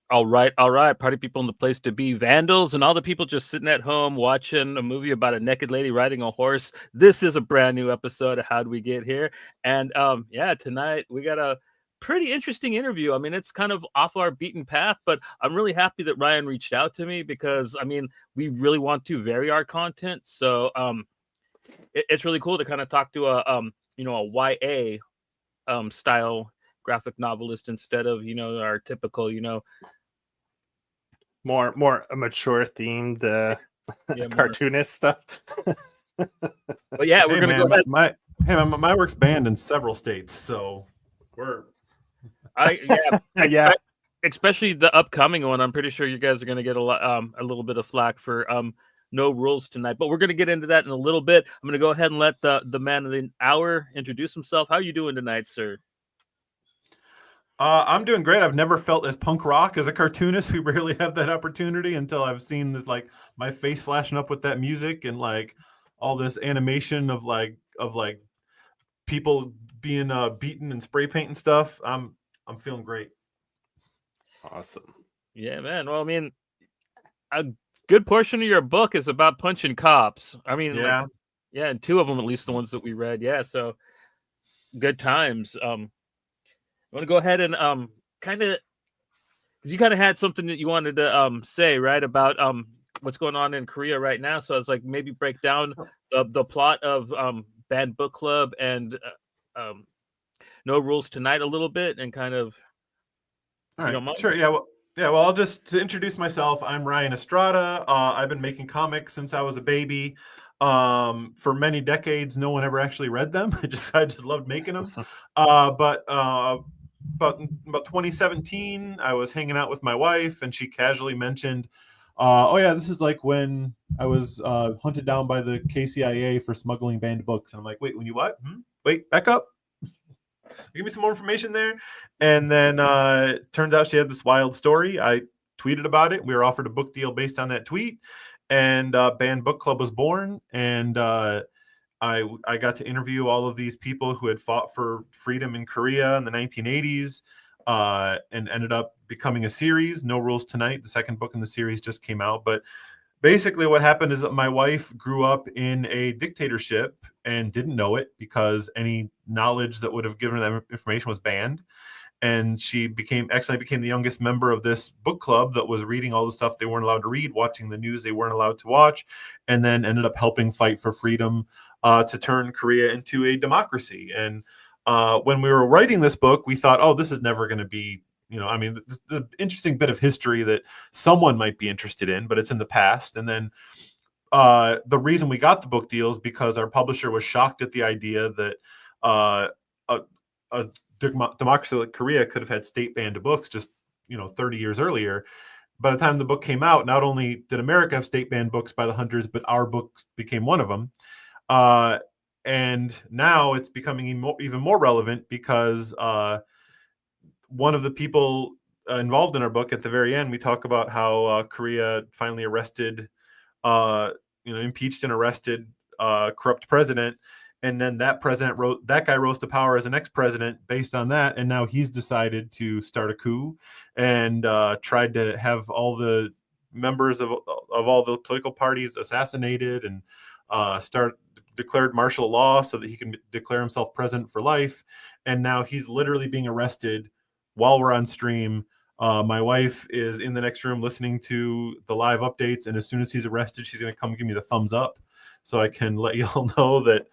all right. Party people in the place to be. Vandals and all the people just sitting at home watching a movie about a naked lady riding a horse. This is a brand new episode of How Do We Get Here? And yeah, tonight we got a pretty interesting interview. I mean, it's kind of off our beaten path, but I'm really happy that Ryan reached out to me because I mean, we really want to vary our content. So it's really cool to kind of talk to a a YA style graphic novelist instead of our typical More a mature themed yeah more. cartoonist stuff. But yeah, we're Hey gonna go man, ahead. my work's banned in several states, so we're I yeah, Yeah. especially the upcoming one. I'm pretty sure you guys are gonna get a little bit of flack for no rules tonight. But we're gonna get into that in a little bit. I'm gonna go ahead and let the man of the hour introduce himself. How are you doing tonight, sir? I'm doing great. I've never felt as punk rock as a cartoonist. We rarely have that opportunity until I've seen this like my face flashing up with that music and like all this animation of people being beaten and spray paint and stuff. I'm feeling great. Awesome. Yeah, man. Well, I mean, a good portion of your book is about punching cops. I mean, like, Yeah. yeah, and two of them, at least the ones that we read. Yeah, so good times. I want to go ahead and kind of because you kind of had something that you wanted to say right about what's going on in Korea right now. So I was like, maybe break down the plot of Banned Book Club and No Rules Tonight a little bit and kind of All you right. don't mind? Sure. Yeah. Well, I'll just to introduce myself. I'm Ryan Estrada. I've been making comics since I was a baby. For many decades, no one ever actually read them. I just loved making them. But about 2017, I was hanging out with my wife, and she casually mentioned, "Oh yeah, this is like when I was hunted down by the KCIA for smuggling banned books." And I'm like, "Wait, when you what? Wait, back up. Give me some more information there." And then turns out she had this wild story. I tweeted about it. We were offered a book deal based on that tweet, and Banned Book Club was born. And I got to interview all of these people who had fought for freedom in Korea in the 1980s, and ended up becoming a series. No Rules Tonight, the second book in the series, just came out. But basically what happened is that my wife grew up in a dictatorship and didn't know it because any knowledge that would have given her that information was banned. And she actually became the youngest member of this book club that was reading all the stuff they weren't allowed to read, watching the news they weren't allowed to watch, and then ended up helping fight for freedom, to turn Korea into a democracy. And when we were writing this book, we thought, oh, this is never going to be, I mean, this is an interesting bit of history that someone might be interested in, but it's in the past. And then the reason we got the book deal is because our publisher was shocked at the idea that a democracy like Korea could have had state banned books just 30 years earlier. By the time the book came out, not only did America have state banned books by the hundreds, but our books became one of them. And now it's becoming even more relevant because one of the people involved in our book, at the very end, we talk about how Korea finally arrested, impeached and arrested corrupt president. And then that guy rose to power as an ex-president based on that. And now he's decided to start a coup and tried to have all the members of all the political parties assassinated and declared martial law so that he can declare himself president for life. And now he's literally being arrested while we're on stream. My wife is in the next room listening to the live updates. And as soon as he's arrested, she's going to come give me the thumbs up so I can let you all know that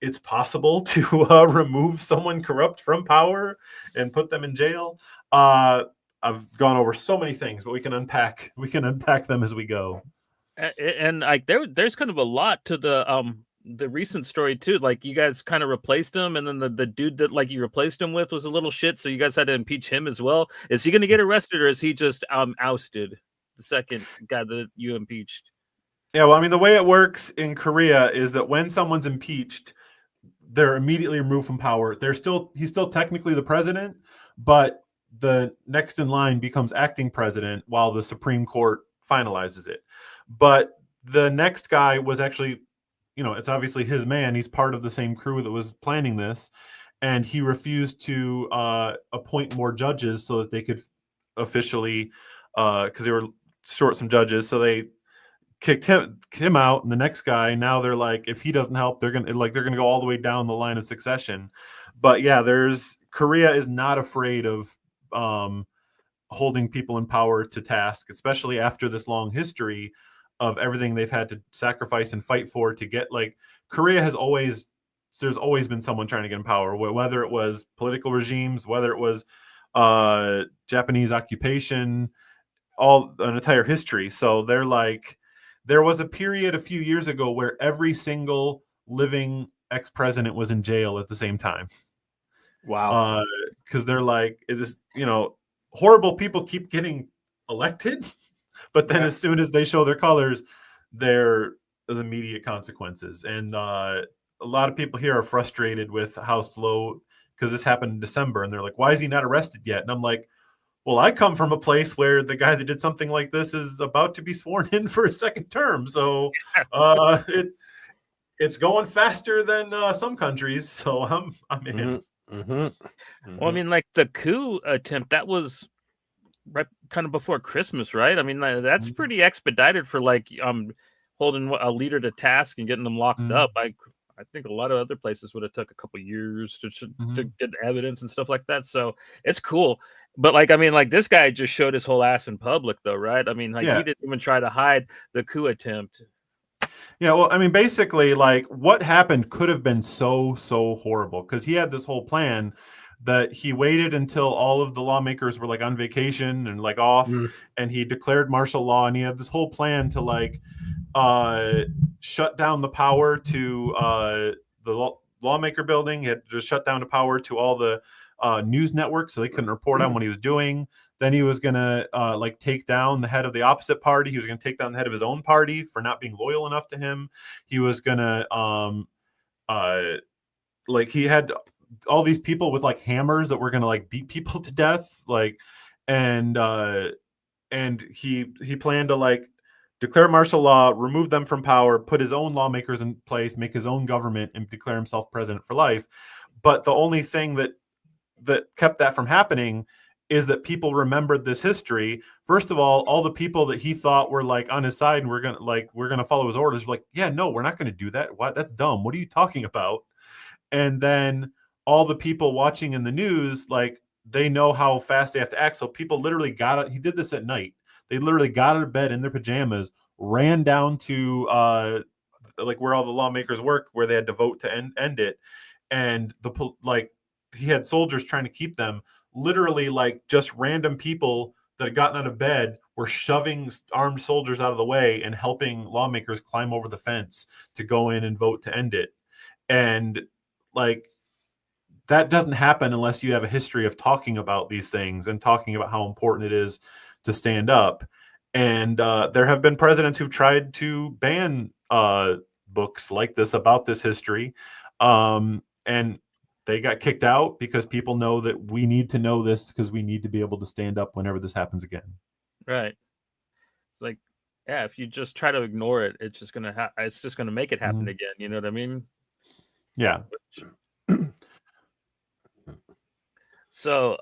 it's possible to remove someone corrupt from power and put them in jail. I've gone over so many things, but we can unpack them as we go. And like there's kind of a lot to the recent story too. Like you guys kind of replaced him, and then the dude that like you replaced him with was a little shit, so you guys had to impeach him as well. Is he going to get arrested, or is he just ousted? The second guy that you impeached. Yeah, well, I mean, the way it works in Korea is that when someone's impeached, they're immediately removed from power. He's still technically the president, but the next in line becomes acting president while the Supreme Court finalizes it. But the next guy was actually, it's obviously his man. He's part of the same crew that was planning this. And he refused to appoint more judges so that they could officially because they were short some judges, so they kicked him out, and the next guy, now they're like, if he doesn't help, they're gonna go all the way down the line of succession. But yeah, Korea is not afraid of holding people in power to task, especially after this long history of everything they've had to sacrifice and fight for to get. Like, Korea there's always been someone trying to get in power, whether it was political regimes, whether it was Japanese occupation, all an entire history. So they're like, there was a period a few years ago where every single living ex-president was in jail at the same time. Wow. Because they're like, is this, horrible people keep getting elected, but then as soon as they show their colors, there's immediate consequences. And a lot of people here are frustrated with how slow, because this happened in December, and they're like, why is he not arrested yet? And I'm like, well, I come from a place where the guy that did something like this is about to be sworn in for a second term. So it's going faster than some countries. So I'm in. Well, I mean, like the coup attempt, that was right kind of before Christmas, right? I mean, that's pretty expedited for like holding a leader to task and getting them locked up. I think a lot of other places would have took a couple years to get evidence and stuff like that. So it's cool. But like, I mean, like this guy just showed his whole ass in public, though, right? I mean, like he didn't even try to hide the coup attempt. Yeah, well, I mean, basically, like what happened could have been so horrible, because he had this whole plan that he waited until all of the lawmakers were like on vacation and like off, and he declared martial law, and he had this whole plan to like shut down the power to the lawmaker building. He had to shut down the power to all the news networks, so they couldn't report on what he was doing. Then he was gonna like take down the head of the opposite party. He was gonna take down the head of his own party for not being loyal enough to him. He was gonna like, he had all these people with like hammers that were gonna like beat people to death, like, and he planned to like declare martial law, remove them from power, put his own lawmakers in place, make his own government, and declare himself president for life. But the only thing that kept that from happening is that people remembered this history. First of all the people that he thought were like on his side and we're gonna follow his orders were like, yeah, no, we're not gonna do that. What? That's dumb. What are you talking about? And then all the people watching in the news, like, they know how fast they have to act. So people literally he did this at night. They literally got out of bed in their pajamas, ran down to like where all the lawmakers work, where they had to vote to end it. And he had soldiers trying to keep them. Literally, like, just random people that had gotten out of bed were shoving armed soldiers out of the way and helping lawmakers climb over the fence to go in and vote to end it. And like, that doesn't happen unless you have a history of talking about these things and talking about how important it is to stand up. And there have been presidents who've tried to ban books like this about this history. And they got kicked out because people know that we need to know this, because we need to be able to stand up whenever this happens again. Right. It's like, yeah, if you just try to ignore it, it's just gonna make it happen again. You know what I mean? Yeah. So,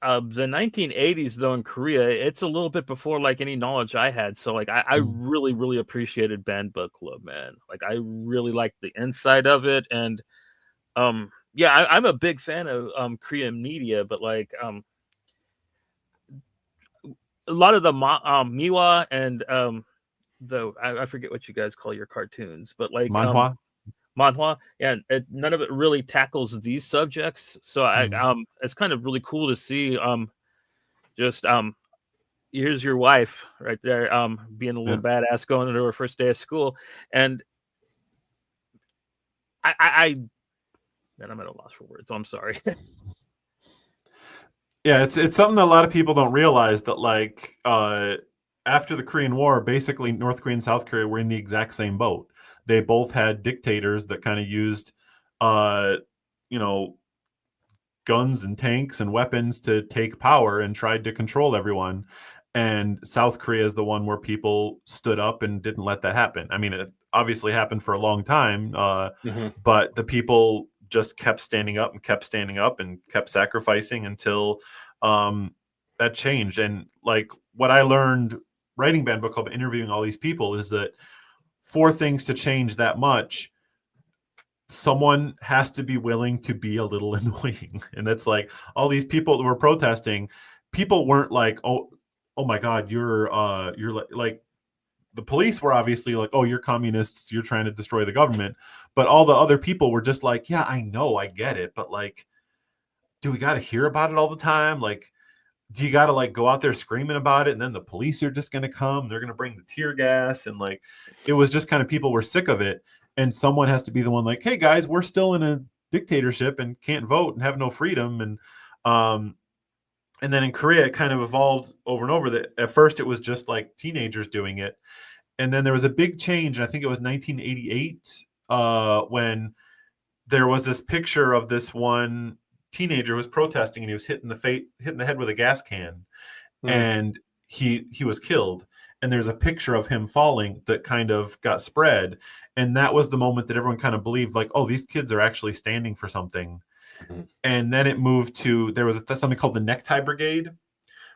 the 1980s though in Korea, it's a little bit before like any knowledge I had. So like, I really, really appreciated Banned Book Club, man. Like, I really liked the inside of it, and yeah, I'm a big fan of Korean media, but like a lot of the Miwa and I forget what you guys call your cartoons, but like manhwa, yeah, none of it really tackles these subjects. So it's kind of really cool to see just here's your wife right there being a little badass going into her first day of school, and man, I'm at a loss for words. I'm sorry. Yeah, it's something that a lot of people don't realize, that like after the Korean War, basically North Korea and South Korea were in the exact same boat. They both had dictators that kind of used guns and tanks and weapons to take power and tried to control everyone. And South Korea is the one where people stood up and didn't let that happen. I mean, it obviously happened for a long time, but the people just kept standing up and kept sacrificing until that changed. And like what I learned writing Banned Book Club, interviewing all these people, is that for things to change that much, someone has to be willing to be a little annoying. And that's like all these people that were protesting, people weren't like, oh my God, you're like the police were obviously like, oh, you're communists, you're trying to destroy the government. But all the other people were just like, yeah, I know, I get it. But like, do we got to hear about it all the time? Like, do you got to like go out there screaming about it? And then the police are just going to come, they're going to bring the tear gas. And like, it was just kind of, people were sick of it. And someone has to be the one like, hey guys, we're still in a dictatorship and can't vote and have no freedom. And then in Korea, it kind of evolved over and over. That at first it was just like teenagers doing it. And then there was a big change. And I think it was 1988 when there was this picture of this one teenager who was protesting, and he was hitting the head with a gas can, and he was killed. And there's a picture of him falling that kind of got spread. And that was the moment that everyone kind of believed like, oh, these kids are actually standing for something. And then it moved to, there was something called the Necktie Brigade,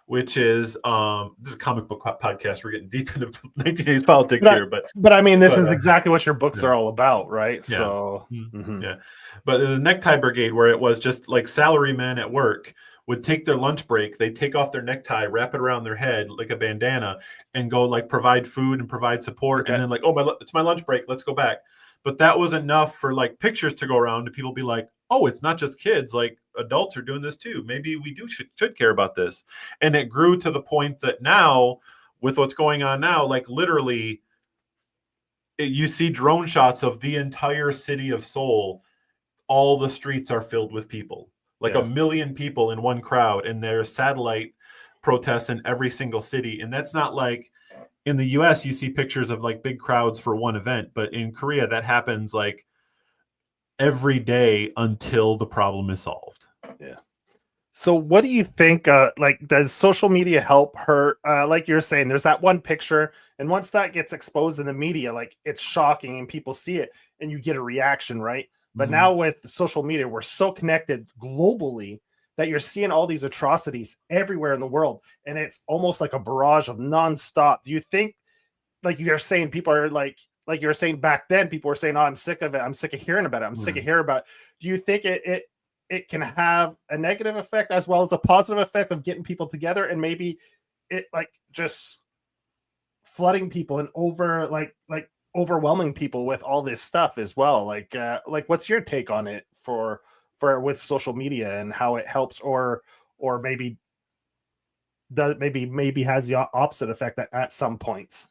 which is this is a comic book podcast. We're getting deep into 1980s politics here, but I mean, this is exactly what your books are all about, right? Yeah. So yeah, but the Necktie Brigade, where it was just like salarymen at work would take their lunch break, they take off their necktie, wrap it around their head like a bandana, and go like provide food and provide support, and then like, oh, it's my lunch break, let's go back. But that was enough for like pictures to go around and people be like, oh, it's not just kids, like adults are doing this too. Maybe we should care about this. And it grew to the point that now, with what's going on now, like literally, you see drone shots of the entire city of Seoul. All the streets are filled with people, like 1 million people in one crowd, and there's satellite protests in every single city. And that's not like in the US, you see pictures of like big crowds for one event, but in Korea, that happens like every day until the problem is solved. Yeah. So what do you think, like, does social media help her? Like you're saying, there's that one picture, and once that gets exposed in the media, like it's shocking and people see it and you get a reaction, right? But now with social media, we're so connected globally that you're seeing all these atrocities everywhere in the world. And it's almost like a barrage of nonstop. Do you think, like you're saying, people are like you were saying back then, people were saying, oh, I'm sick of it. I'm sick of hearing about it. I'm sick of hearing about it. Do you think it can have a negative effect as well as a positive effect of getting people together, and maybe it like just flooding people and overwhelming people with all this stuff as well? Like what's your take on it for with social media and how it helps or maybe does maybe has the opposite effect at some points?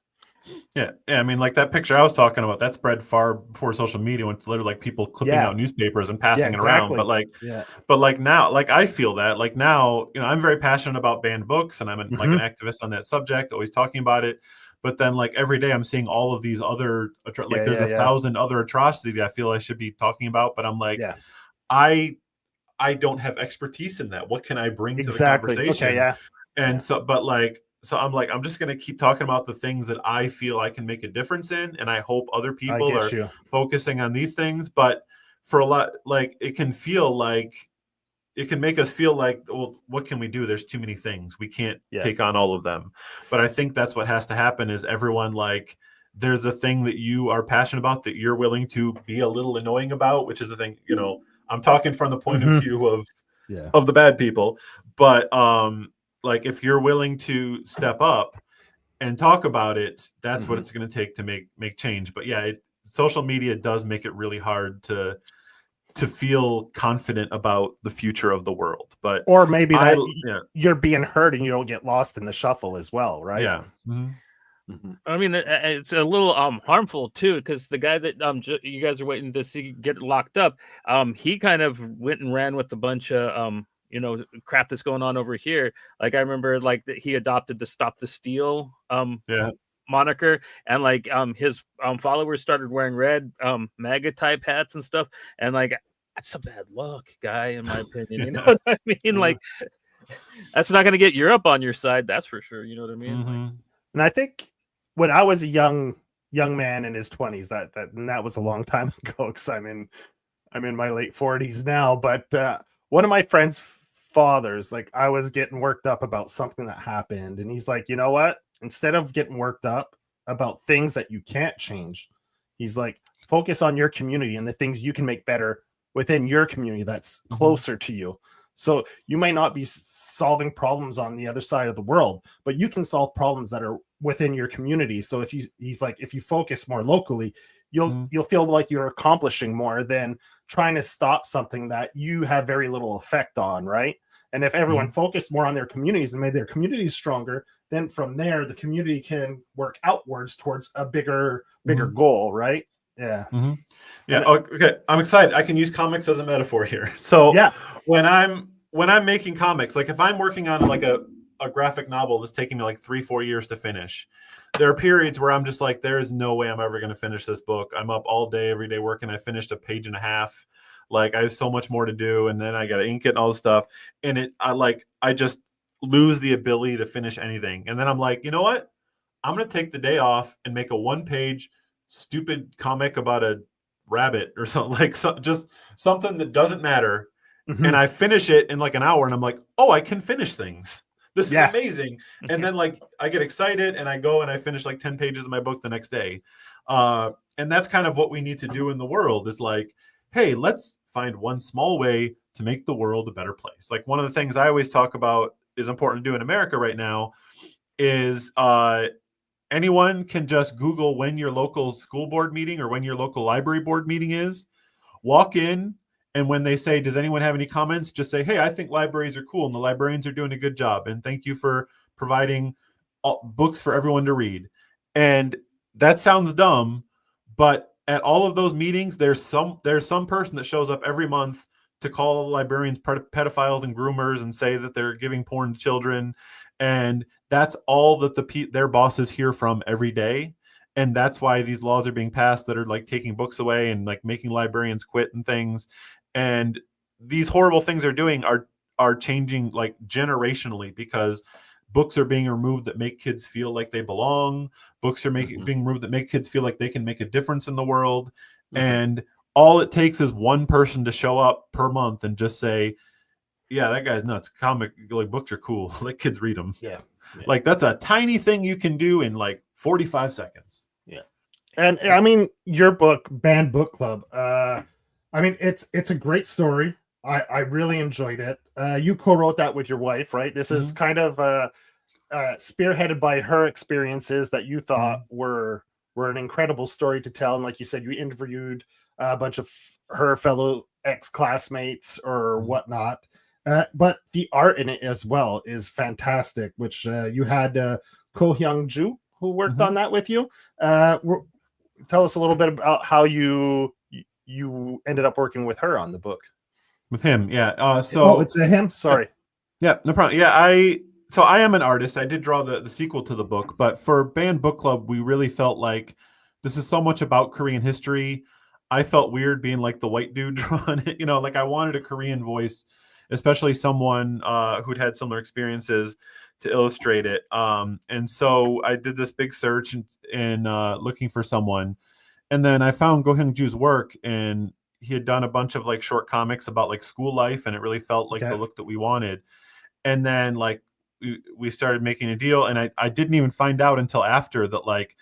Yeah. I mean, like that picture I was talking about, that spread far before social media, when it's literally like people clipping out newspapers and passing it around. But like now, like I feel that like now, I'm very passionate about banned books, and I'm like an activist on that subject, always talking about it. But then like every day I'm seeing all of these other, there's 1,000 other atrocities I feel I should be talking about. But I'm like, I don't have expertise in that. What can I bring to the conversation? Okay, and so, but like, so I'm like, I'm just going to keep talking about the things that I feel I can make a difference in. And I hope other people are focusing on these things. But for a lot, like it can make us feel like, well, what can we do? There's too many things. We can't take on all of them. But I think that's what has to happen is everyone, like, there's a thing that you are passionate about that you're willing to be a little annoying about, which is the thing, I'm talking from the point of view of the bad people. But like if you're willing to step up and talk about it, that's what it's going to take to make change. But social media does make it really hard to feel confident about the future of the world. But or maybe you're being heard and you don't get lost in the shuffle as well, right? Yeah. I mean, it's a little harmful too, because the guy that you guys are waiting to see get locked up, he kind of went and ran with a bunch of crap that's going on over here. Like I remember, like that he adopted the Stop the Steal moniker, and like his followers started wearing red MAGA type hats and stuff, and like that's a bad look, guy, in my opinion. You know what I mean? Like that's not going to get Europe on your side, that's for sure. You know what I mean? Like, and I think when I was a young man in his 20s, that was a long time ago, because I'm in my late 40s now. But one of my friends fathers, like I was getting worked up about something that happened, and he's like, you know what? Instead of getting worked up about things that you can't change, he's like, focus on your community and the things you can make better within your community that's closer to you. So you might not be solving problems on the other side of the world, but you can solve problems that are within your community. So if he's like, if you focus more locally, you'll feel like you're accomplishing more than trying to stop something that you have very little effect on, right? And if everyone focused more on their communities and made their communities stronger, then from there the community can work outwards towards a bigger goal, right? Yeah. Yeah. Okay. I'm excited. I can use comics as a metaphor here. So yeah, when I'm making comics, like if I'm working on like a graphic novel that's taking me like 3-4 years to finish, there are periods where I'm just like, there is no way I'm ever going to finish this book. I'm up all day, every day working. I finished a page and a half. Like I have so much more to do. And then I got to ink it and all this stuff. And I just lose the ability to finish anything. And then I'm like, you know what? I'm going to take the day off and make a 1-page stupid comic about a rabbit or something, like just something that doesn't matter. And I finish it in like an hour and I'm like, oh, I can finish things. This is amazing. And then like I get excited and I go and I finish like 10 pages of my book the next day. And that's kind of what we need to do in the world is like, hey, let's find one small way to make the world a better place. Like one of the things I always talk about is important to do in America right now is anyone can just Google when your local school board meeting or when your local library board meeting is, walk in, and when they say, does anyone have any comments? Just say, hey, I think libraries are cool and the librarians are doing a good job. And thank you for providing books for everyone to read. And that sounds dumb, but at all of those meetings, there's some person that shows up every month to call librarians pedophiles and groomers and say that they're giving porn to children. And that's all that their bosses hear from every day. And that's why these laws are being passed that are like taking books away and like making librarians quit and things. And these horrible things they're doing are changing like generationally because books are being removed that make kids feel like they belong. Books are being removed that make kids feel like they can make a difference in the world. And all it takes is one person to show up per month and just say, yeah, that guy's nuts. Comic like books are cool. Let kids read them. Yeah. Like that's a tiny thing you can do in like 45 seconds. Yeah. And I mean, your book, Banned Book Club, I mean, it's a great story. I really enjoyed it. You co-wrote that with your wife, right? This is kind of spearheaded by her experiences that you thought were an incredible story to tell. And like you said, you interviewed a bunch of her fellow ex-classmates or whatnot. But the art in it as well is fantastic, which you had Ko Hyung Ju who worked on that with you. Tell us a little bit about how you ended up working with her on the book. With him, yeah. It's a him. Sorry. Yeah, no problem. Yeah, I am an artist. I did draw the sequel to the book, but for Banned Book Club, we really felt like this is so much about Korean history. I felt weird being like the white dude drawing it. You know, like I wanted a Korean voice, especially someone who'd had similar experiences to illustrate it. And so I did this big search and looking for someone. And then I found Go Hyung Ju's work, and he had done a bunch of like short comics about like school life, and it really felt like the look that we wanted. And then like we started making a deal, and I didn't even find out until after that like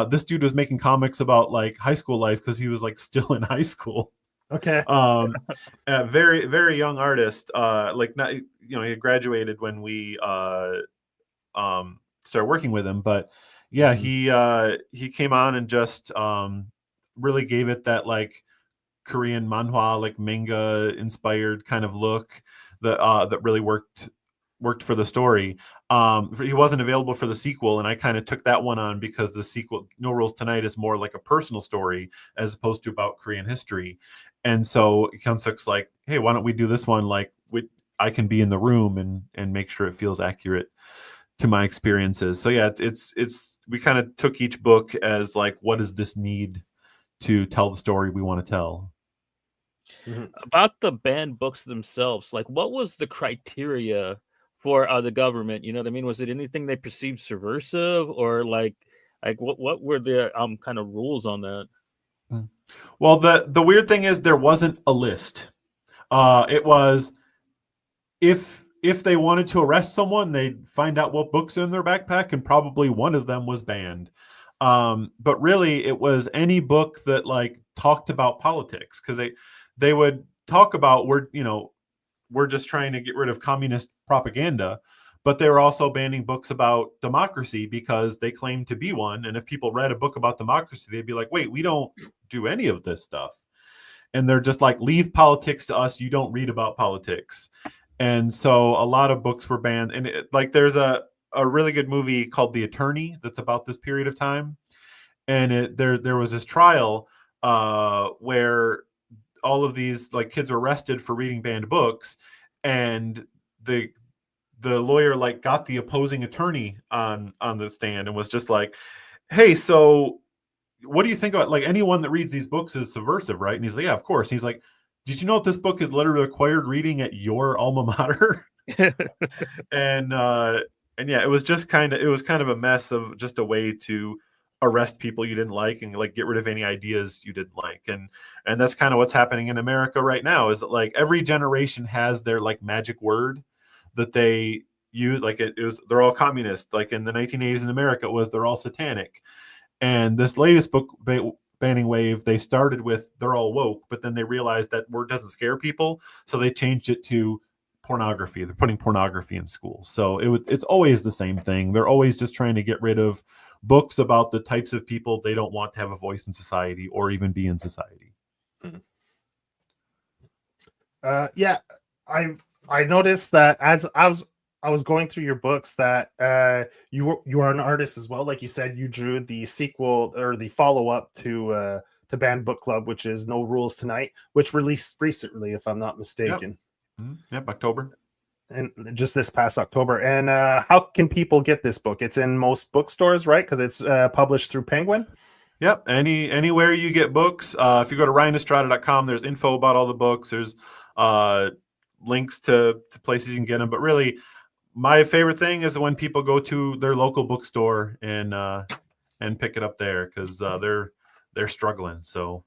this dude was making comics about like high school life because he was like still in high school. Okay. A very, very young artist. Like not, you know, he had graduated when we started working with him, but yeah, he came on and just really gave it that like Korean manhwa, like manga inspired kind of look that really worked for the story. He wasn't available for the sequel, and I kind of took that one on because the sequel, No Rules Tonight, is more like a personal story as opposed to about Korean history. And so Kyung-suk's like, hey, why don't we do this one? Like, I can be in the room and make sure it feels accurate to my experiences. So yeah, it's we kind of took each book as like, what does this need to tell the story we want to tell? About the banned books themselves, like what was the criteria for the government? You know what I mean? Was it anything they perceived subversive, or like what were the kind of rules on that? Well, the weird thing is there wasn't a list. It was if they wanted to arrest someone, they'd find out what books are in their backpack, and probably one of them was banned. But really, it was any book that like talked about politics, because they would talk about we're just trying to get rid of communist propaganda, but they were also banning books about democracy because they claimed to be one. And if people read a book about democracy, they'd be like, wait, we don't do any of this stuff. And they're just like, leave politics to us. You don't read about politics. And so a lot of books were banned. And there's a really good movie called The Attorney that's about this period of time. And there was this trial where all of these like kids were arrested for reading banned books, and the lawyer like got the opposing attorney on the stand and was just like, hey, so what do you think about, like, anyone that reads these books is subversive, right? And he's like, yeah, of course. And he's like, did you know that this book is literally required reading at your alma mater? and yeah, it was kind of a mess of just a way to arrest people you didn't like and like get rid of any ideas you didn't like. And that's kind of what's happening in America right now, is that like every generation has their like magic word that they use. Like they're all communist. Like in the 1980s in America, it was they're all satanic. And this latest book banning wave, they started with they're all woke, but then they realized that word doesn't scare people, so they changed it to pornography. They're putting pornography in schools. So it's always the same thing. They're always just trying to get rid of books about the types of people they don't want to have a voice in society or even be in society. Yeah, I noticed that as I was going through your books that you are an artist as well. Like you said, you drew the sequel or the follow up to Banned Book Club, which is No Rules Tonight, which released recently, if I'm not mistaken. Yep, October. And just this past October. And how can people get this book? It's in most bookstores, right? Because it's published through Penguin. Yep, anywhere you get books. If you go to ryanestrada.com, there's info about all the books. There's links to places you can get them. But really, my favorite thing is when people go to their local bookstore and pick it up there, because they're struggling. So,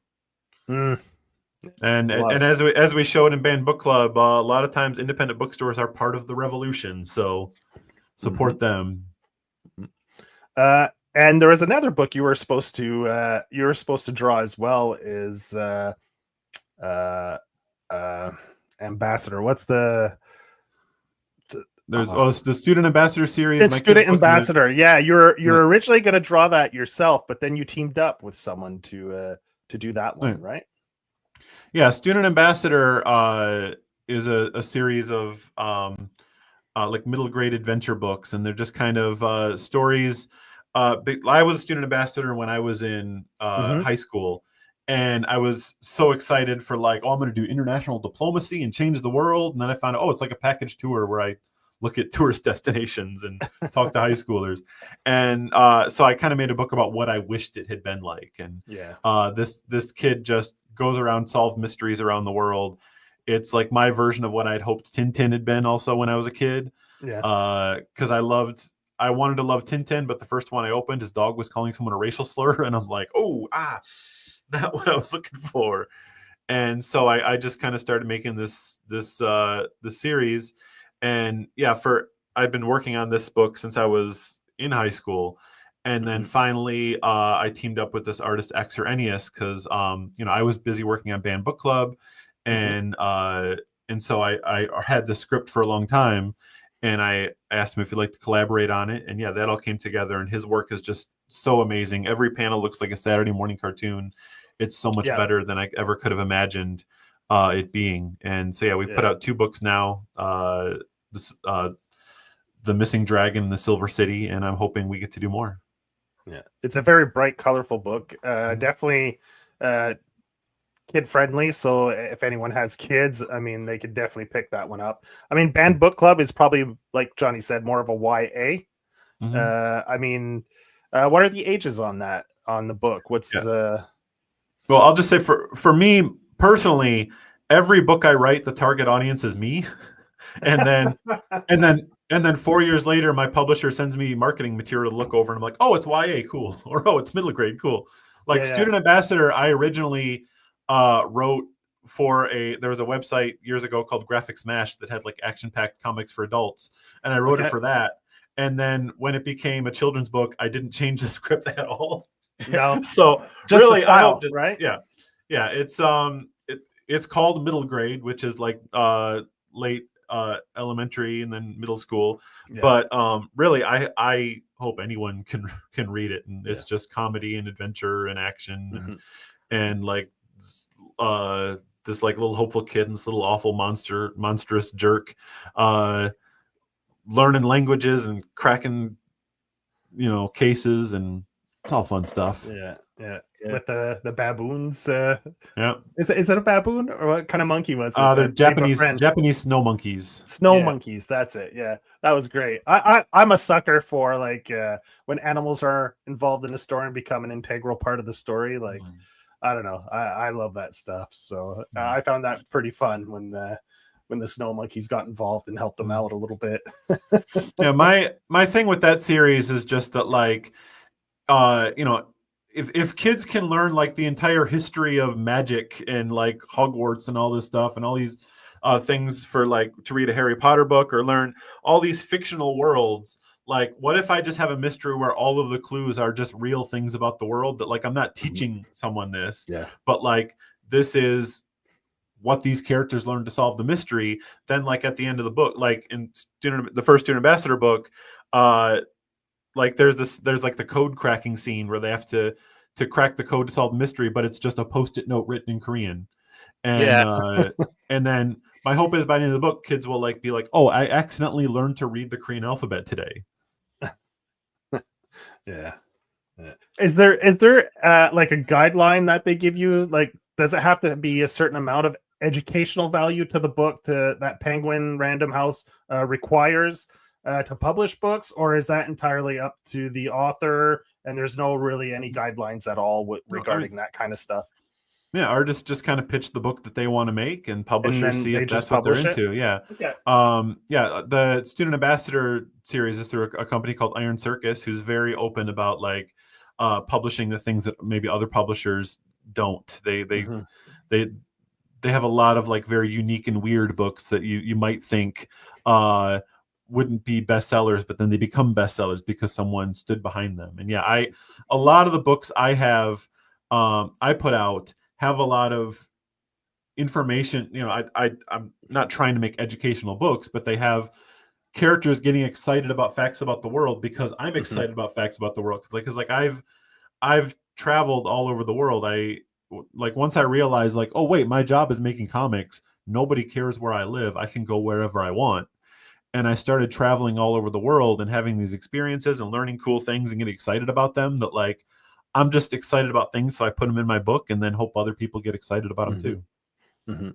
and as we showed in Banned Book Club, a lot of times independent bookstores are part of the revolution. So support them. And there was another book you were supposed to draw as well. Is Ambassador? What's the There's the Student Ambassador series. It's Student Ambassador. Yeah, you're originally going to draw that yourself, but then you teamed up with someone to do that one, right? Yeah, Student Ambassador is a series of like middle grade adventure books, and they're just kind of stories. I was a student ambassador when I was in high school, and I was so excited for like, I'm going to do international diplomacy and change the world. And then I found out, it's like a package tour where I look at tourist destinations and talk to high schoolers. And so I kind of made a book about what I wished it had been like. And this kid just goes around, solve mysteries around the world. It's like my version of what I'd hoped Tintin had been also when I was a kid. Yeah. Because I wanted to love Tintin, but the first one I opened, his dog was calling someone a racial slur. And I'm like, not what I was looking for. And so I just kind of started making this series. And yeah, I've been working on this book since I was in high school. And then finally, I teamed up with this artist, Xer Ennius, because I was busy working on Banned Book Club, and so I had the script for a long time, and I asked him if he'd like to collaborate on it. And yeah, that all came together, and his work is just so amazing. Every panel looks like a Saturday morning cartoon. It's so much better than I ever could have imagined it being. And so yeah, we put out 2 books now. The Missing Dragon and the Silver City, and I'm hoping we get to do more. Yeah, it's a very bright, colorful book. Definitely kid friendly. So if anyone has kids, I mean, they could definitely pick that one up. I mean, Banned Book Club is probably, like Johnny said, more of a YA. I mean, what are the ages on the book? What's well, I'll just say for me personally, every book I write, the target audience is me. And then 4 years later, my publisher sends me marketing material to look over, and I'm like, oh, it's YA, cool, or oh, it's middle grade, cool. Like Student Ambassador, I originally wrote there was a website years ago called Graphic Smash that had like action-packed comics for adults, and I wrote it for that. And then when it became a children's book, I didn't change the script at all. No, So just really, the style, I hope right? Yeah. It's called middle grade, which is like late elementary and then middle school. Yeah. But really, I hope anyone can read it, and it's just comedy and adventure and action and like this like little hopeful kid and this little awful monstrous jerk learning languages and cracking cases, and it's all fun stuff. Yeah. With the baboons. Yeah. Is it a baboon, or what kind of monkey was it? They're Japanese snow monkeys. Snow monkeys, that's it. Yeah, that was great. I'm a sucker for like when animals are involved in the story and become an integral part of the story. Like, I don't know, I love that stuff. So I found that pretty fun when the snow monkeys got involved and helped them out a little bit. Yeah, my thing with that series is just that, like, if kids can learn like the entire history of magic and like Hogwarts and all this stuff and all these things for like to read a Harry Potter book or learn all these fictional worlds, like what if I just have a mystery where all of the clues are just real things about the world that like I'm not teaching someone this, but like this is what these characters learn to solve the mystery. Then like at the end of the book, like in the first Student Ambassador book, like there's like the code cracking scene where they have to crack the code to solve the mystery, but it's just a post-it note written in Korean. And and then my hope is by the end of the book, kids will like be like, oh, I accidentally learned to read the Korean alphabet today. Yeah. Is there like a guideline that they give you? Like, does it have to be a certain amount of educational value to the book that Penguin Random House requires to publish books, or is that entirely up to the author and there's no really any guidelines at all regarding that kind of stuff? Yeah, artists just kind of pitch the book that they want to make, and publishers see if that's what they're into. Yeah. The Student Ambassador series is through a company called Iron Circus, who's very open about like publishing the things that maybe other publishers don't. They have a lot of like very unique and weird books that you might think wouldn't be bestsellers, but then they become bestsellers because someone stood behind them. And a lot of the books I have I put out have a lot of information. I'm not trying to make educational books, but they have characters getting excited about facts about the world because I'm excited about facts about the world. Because I've traveled all over the world. Once I realized like, oh wait, my job is making comics. Nobody cares where I live. I can go wherever I want. And I started traveling all over the world and having these experiences and learning cool things and getting excited about them, that like I'm just excited about things, so I put them in my book and then hope other people get excited about them too.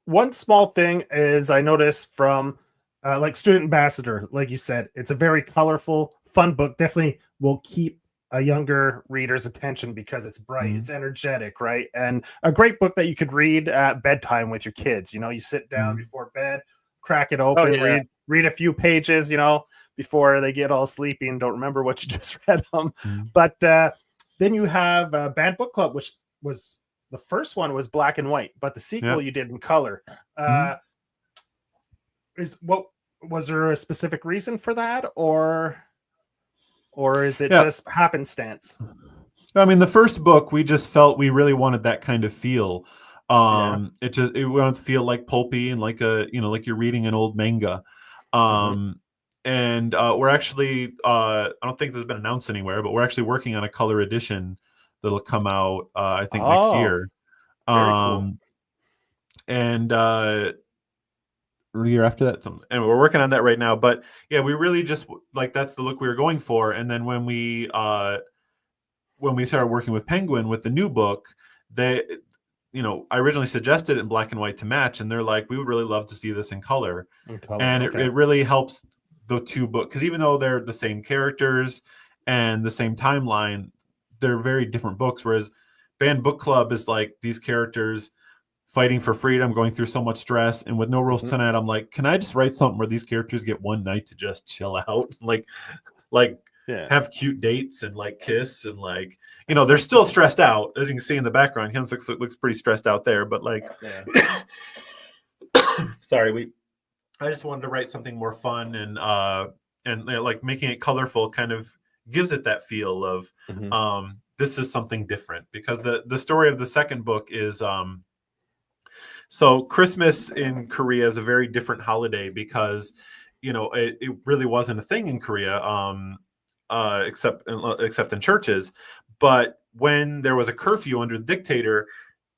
One small thing is I noticed from like Student Ambassador, like you said, it's a very colorful, fun book. Definitely will keep a younger reader's attention because it's bright, it's energetic, right? And a great book that you could read at bedtime with your kids. You sit down before bed, crack it open, read a few pages, before they get all sleepy and don't remember what you just read them. But then you have Banned Book Club, which was the first one was black and white, but the sequel you did in color. Was there a specific reason for that, or is it just happenstance? I mean, the first book, we just felt we really wanted that kind of feel. It wanted to feel like pulpy and like like you're reading an old manga. And we're actually I don't think this has been announced anywhere, but we're actually working on a color edition that'll come out I think next year. Cool. And a year after that, and we're working on that right now. But yeah, we really just like that's the look we were going for. And then when we started working with Penguin with the new book, I originally suggested it in black and white to match, and they're like, we would really love to see this in color. And it really helps the two books, because even though they're the same characters and the same timeline, they're very different books. Whereas Banned Book Club is like these characters fighting for freedom, going through so much stress, and with no rules tonight, I'm like, can I just write something where these characters get one night to just chill out? like have cute dates and like kiss and like, you know, they're still stressed out, as you can see in the background. Him looks pretty stressed out there, but like, sorry, I just wanted to write something more fun and you know, like making it colorful kind of gives it that feel of this is something different, because the story of the second book is so Christmas in Korea is a very different holiday because, you know, it really wasn't a thing in Korea, except in churches. But when there was a curfew under the dictator,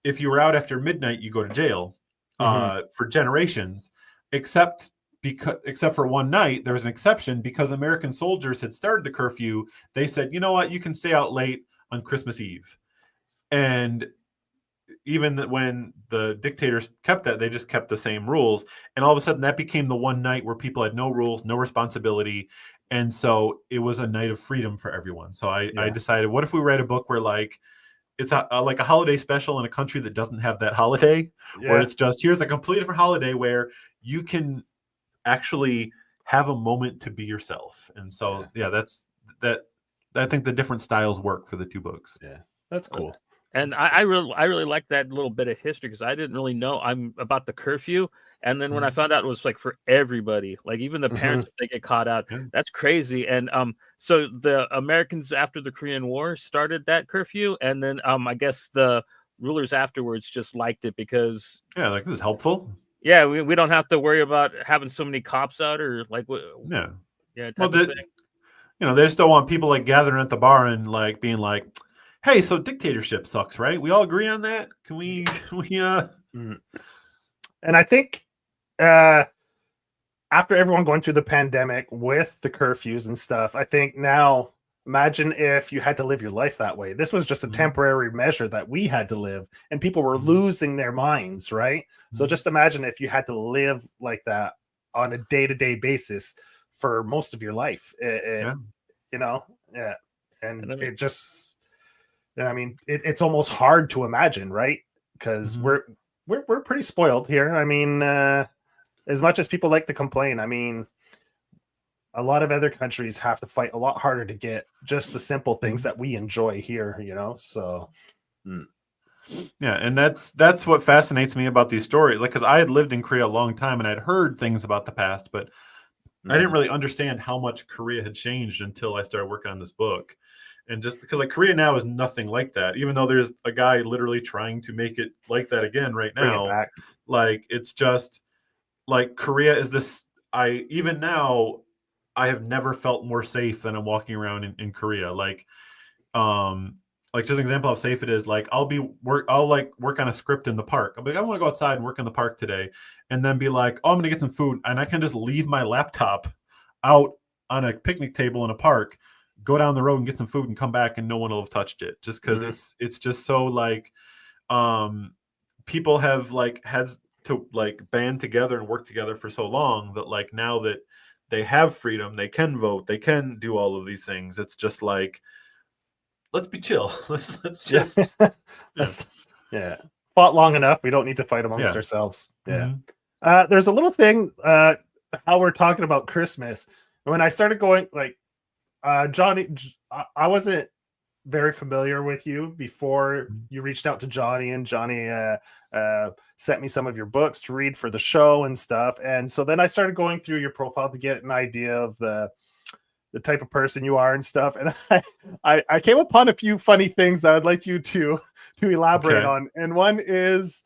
if you were out after midnight, you go to jail for generations. Except for one night, there was an exception because American soldiers had started the curfew. They said, you know what, you can stay out late on Christmas Eve, and even when the dictators kept that, they just kept the same rules. And all of a sudden that became the one night where people had no rules, no responsibility. And so it was a night of freedom for everyone. So I decided, what if we write a book where like, it's like a holiday special in a country that doesn't have that holiday, where it's just, here's a completely different holiday where you can actually have a moment to be yourself. And so, that's that. I think the different styles work for the two books. Yeah, that's cool. And I really like that little bit of history, because I didn't really know about the curfew. And then when I found out it was like for everybody, like even the parents, if they get caught out, that's crazy. And so the Americans after the Korean War started that curfew, and then I guess the rulers afterwards just liked it because like, this is helpful. Yeah, we don't have to worry about having so many cops out, or like well, thing. You know, they just don't want people like gathering at the bar and like being like, hey, so dictatorship sucks, right? We all agree on that. Can we And I think after everyone going through the pandemic with the curfews and stuff, I think now, imagine if you had to live your life that way. This was just a temporary measure that we had to live, and people were losing their minds, right? So just imagine if you had to live like that on a day-to-day basis for most of your life. You know, and it just, I mean, it's almost hard to imagine, right? Because we're pretty spoiled here. I mean, as much as people like to complain, I mean, a lot of other countries have to fight a lot harder to get just the simple things that we enjoy here, you know? So, and that's what fascinates me about these stories. Like, because I had lived in Korea a long time and I'd heard things about the past, but I didn't really understand how much Korea had changed until I started working on this book. And just because like Korea now is nothing like that, even though there's a guy literally trying to make it like that again right now. Like, it's just like Korea is this. Even now, I have never felt more safe than I'm walking around in Korea. Like just an example of how safe it is. Like, I'll work on a script in the park. I'll be like, I want to go outside and work in the park today, and then be like, oh, I'm gonna get some food, and I can just leave my laptop out on a picnic table in a park, go down the road and get some food and come back, and no one will have touched it, just because it's just so like people have like had to like band together and work together for so long that like now that they have freedom, they can vote, they can do all of these things. It's just like, let's be chill. Let's just fought long enough. We don't need to fight amongst ourselves. There's a little thing how we're talking about Christmas. When I started going like Johnny, I wasn't very familiar with you before you reached out to Johnny, and Johnny sent me some of your books to read for the show and stuff. And so then I started going through your profile to get an idea of the type of person you are and stuff. And I came upon a few funny things that I'd like you to elaborate on. And one is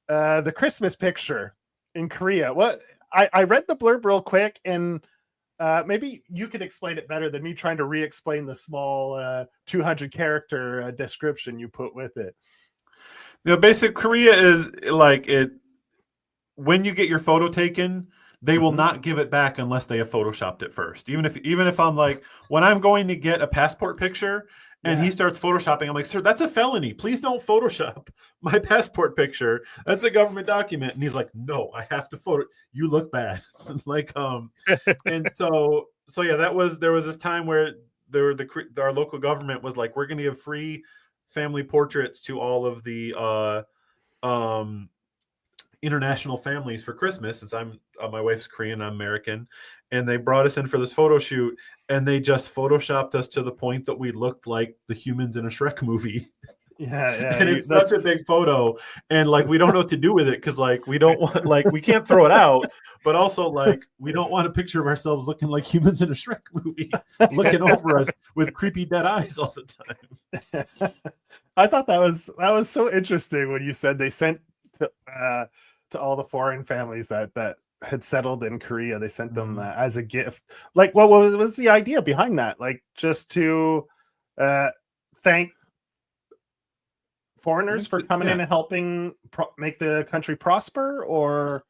the Christmas picture in Korea. What I read the blurb real quick, and maybe you could explain it better than me trying to re-explain the small 200 character description you put with it. You know, basic Korea is like it. When you get your photo taken, they will not give it back unless they have photoshopped it first. Even if I'm like, when I'm going to get a passport picture and he starts photoshopping, I'm like, sir, that's a felony. Please don't Photoshop my passport picture. That's a government document. And he's like, no, I have to photo. You look bad. Like, and so yeah, there was this time where our local government was like, we're going to give free family portraits to all of the international families for Christmas, since I'm my wife's Korean, I'm American, and they brought us in for this photo shoot, and they just photoshopped us to the point that we looked like the humans in a Shrek movie. Yeah, And it's such a big photo, and like we don't know what to do with it, because like we don't want, like we can't throw it out, but also like we don't want a picture of ourselves looking like humans in a Shrek movie looking over us with creepy dead eyes all the time. I thought that was so interesting when you said they sent to all the foreign families that had settled in Korea. They sent them as a gift. Like, what was the idea behind that? Like, just to thank foreigners for coming in and helping make the country prosper, or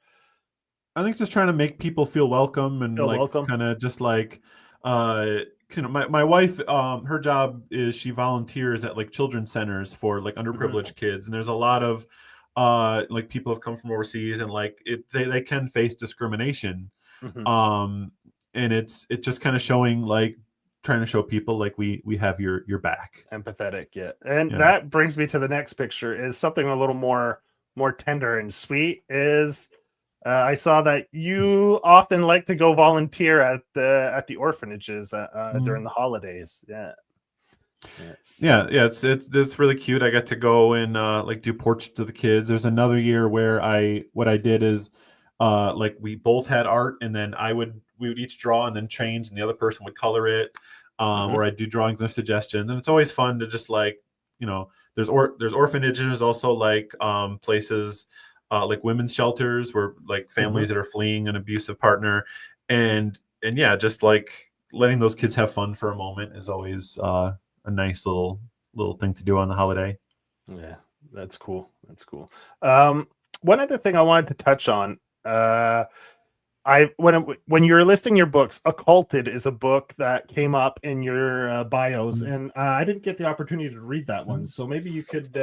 I think just trying to make people feel welcome and kind of just like my wife, her job is she volunteers at like children's centers for like underprivileged kids, and there's a lot of like people have come from overseas, and like they can face discrimination, and it's just kind of showing, like trying to show people like we have your back. Empathetic. And that brings me to the next picture, is something a little more tender and sweet. Is I saw that you often like to go volunteer at the orphanages during the holidays. It's really cute. I got to go and like do portraits to the kids. There's another year where what I did is like we both had art, and then we would each draw and then change, and the other person would color it, or I'd do drawings and suggestions. And it's always fun to just like, there's orphanages, there's also like places like women's shelters where like families that are fleeing an abusive partner, and yeah, just like letting those kids have fun for a moment is always a nice little thing to do on the holiday. Yeah, that's cool. One other thing I wanted to touch on, when you're listing your books, Occulted is a book that came up in your bios, and I didn't get the opportunity to read that one, so maybe you could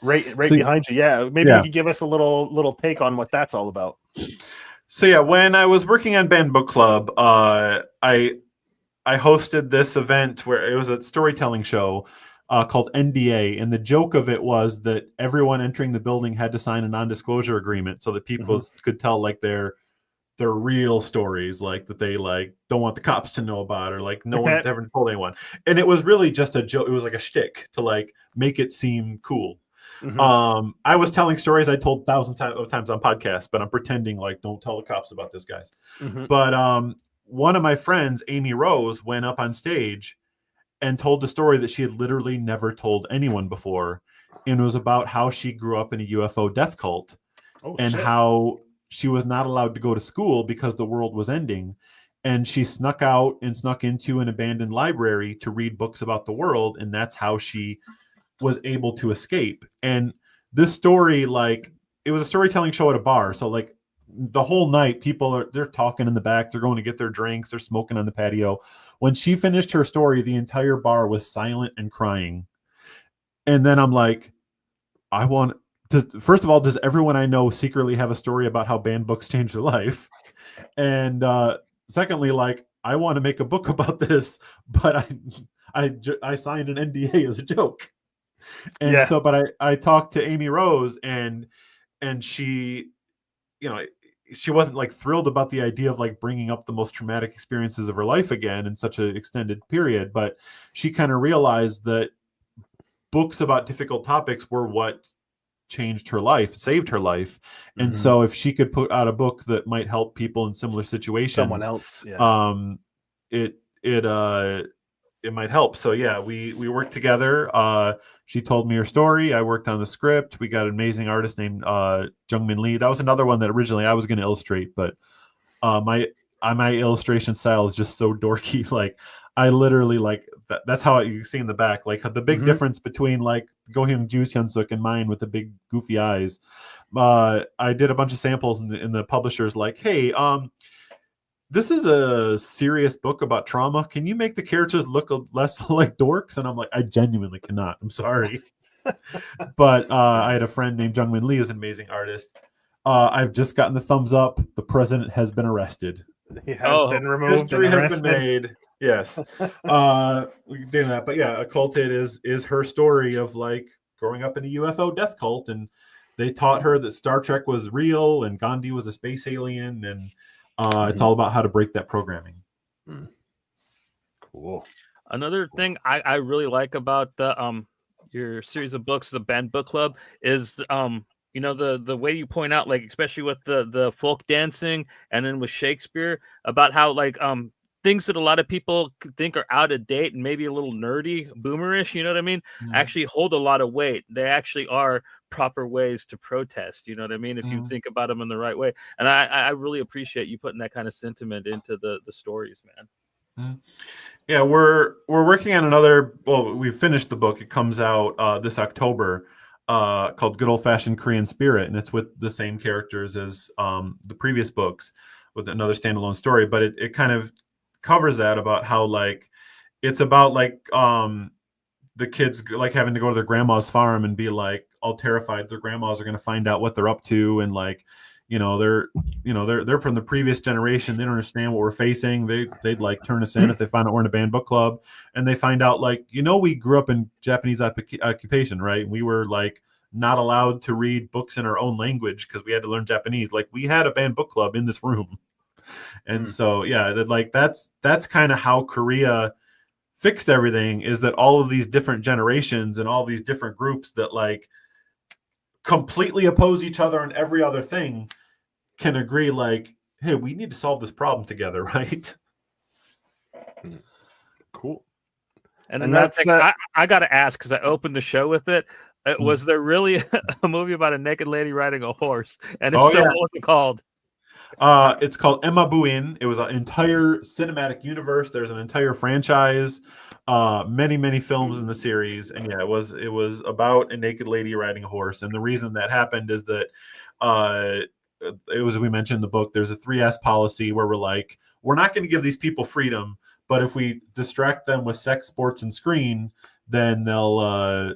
right behind you. You could give us a little take on what that's all about. So yeah, when I was working on Band Book Club, I hosted this event where it was a storytelling show called NDA, and the joke of it was that everyone entering the building had to sign a non-disclosure agreement so that people could tell like their real stories, like that they like don't want the cops to know about, or like no one ever told anyone. And it was really just a joke. It was like a shtick to like make it seem cool. I was telling stories I told thousands of times on podcasts, but I'm pretending like don't tell the cops about this, guys. But one of my friends, Amy Rose, went up on stage and told the story that she had literally never told anyone before. And it was about how she grew up in a UFO death cult, how she was not allowed to go to school because the world was ending. And she snuck out and snuck into an abandoned library to read books about the world. And that's how she was able to escape. And this story, like, it was a storytelling show at a bar. So like the whole night, they're talking in the back, they're going to get their drinks, they're smoking on the patio. When she finished her story, the entire bar was silent and crying. And then I'm like, first of all, does everyone I know secretly have a story about how banned books changed their life? And secondly, like, I want to make a book about this, but I signed an NDA as a joke. And so, but I talked to Amy Rose, and she, she wasn't like thrilled about the idea of like bringing up the most traumatic experiences of her life again in such an extended period. But she kind of realized that books about difficult topics were what changed her life, saved her life. And so if she could put out a book that might help people in similar situations, someone else, it might help. So yeah, we worked together. She told me her story. I worked on the script. We got an amazing artist named Jungmin Lee. That was another one that originally I was going to illustrate, but my illustration style is just so dorky. Like I literally like that's how you see in the back, like the big difference between like Gohyun Ju's Hyunsuk and mine with the big goofy eyes. I did a bunch of samples, and the publisher's like, hey, this is a serious book about trauma. Can you make the characters look less like dorks? And I'm like, I genuinely cannot. I'm sorry. But I had a friend named Jungmin Lee, who's an amazing artist. I've just gotten the thumbs up. The president has been arrested. He has been removed. History has been made. Yes. We can do that. But yeah, Occulted is her story of like growing up in a UFO death cult, and they taught her that Star Trek was real and Gandhi was a space alien, and it's Mhm. all about how to break that programming. Cool. Another thing I really like about the your series of books, the Banned Book Club, is the way you point out, like especially with the folk dancing, and then with Shakespeare, about how like things that a lot of people think are out of date and maybe a little nerdy, boomerish, you know what I mean, actually hold a lot of weight. They actually are proper ways to protest, you know what I mean, if you think about them in the right way. And I really appreciate you putting that kind of sentiment into the stories, man. Yeah, we're working on another. Well, we finished the book. It comes out this October, called "Good Old Fashioned Korean Spirit," and it's with the same characters as the previous books, with another standalone story. But it kind of covers that, about how like it's about like the kids like having to go to their grandma's farm and be like all terrified their grandmas are going to find out what they're up to, and like they're from the previous generation. They don't understand what we're facing. They'd like turn us in if they find out we're in a banned book club, and they find out like, we grew up in Japanese occupation, right? We were like not allowed to read books in our own language because we had to learn Japanese. Like, we had a banned book club in this room. And so that's kind of how Korea fixed everything, is that all of these different generations and all these different groups that like completely oppose each other on every other thing can agree like, hey, we need to solve this problem together, right? Cool. And another thing, I got to ask, because I opened the show with it, was there really a movie about a naked lady riding a horse? And if so, yeah. what was it called? It's called Emma Buin. It was an entire cinematic universe. There's an entire franchise, many films in the series, and yeah, it was about a naked lady riding a horse. And the reason that happened is that it was, we mentioned in the book, there's a 3S policy where we're like, we're not going to give these people freedom, but if we distract them with sex, sports, and screen, then they'll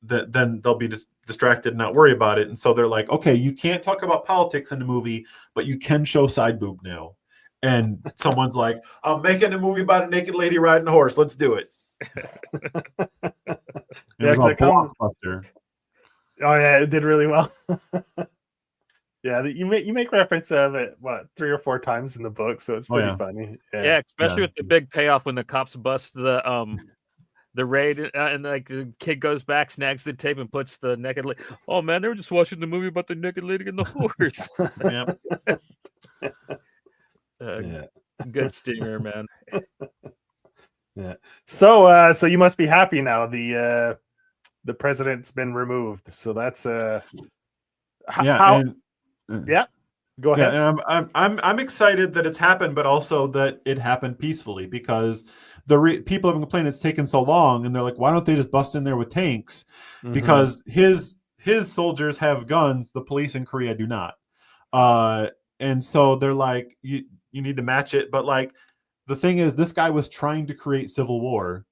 be distracted and not worry about it. And so they're like, okay, you can't talk about politics in the movie, but you can show side boob now. And someone's like, I'm making a movie about a naked lady riding a horse. Let's do it. It was a blockbuster. Oh yeah, it did really well. Yeah, you make reference of it 3 or 4 times in the book, so it's pretty funny. Yeah, especially with the big payoff when the cops bust the raid, and like the kid goes back, snags the tape, and puts the naked lady. Oh man, they were just watching the movie about the naked lady and the horse. Good stinger, man. Yeah. So you must be happy now. The president's been removed, so that's Go ahead. Yeah, and I'm excited that it's happened, but also that it happened peacefully, because people have been complaining it's taken so long, and they're like, why don't they just bust in there with tanks? Because his soldiers have guns, the police in Korea do not, and so they're like, you need to match it. But like, the thing is, this guy was trying to create civil war,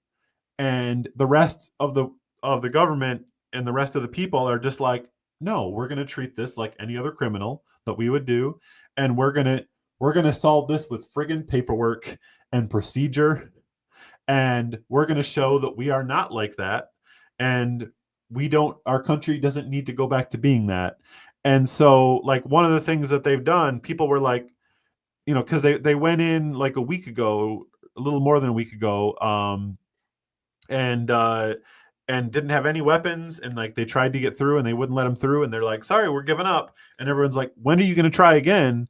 and the rest of the government and the rest of the people are just like, no, we're going to treat this like any other criminal that we would do, and we're going to solve this with friggin' paperwork and procedure, and we're going to show that we are not like that, and our country doesn't need to go back to being that. And so like, one of the things that they've done, people were like, because they went in like a week ago, a little more than a week ago, and didn't have any weapons, and like they tried to get through and they wouldn't let them through, and they're like, sorry, we're giving up. And everyone's like, when are you going to try again?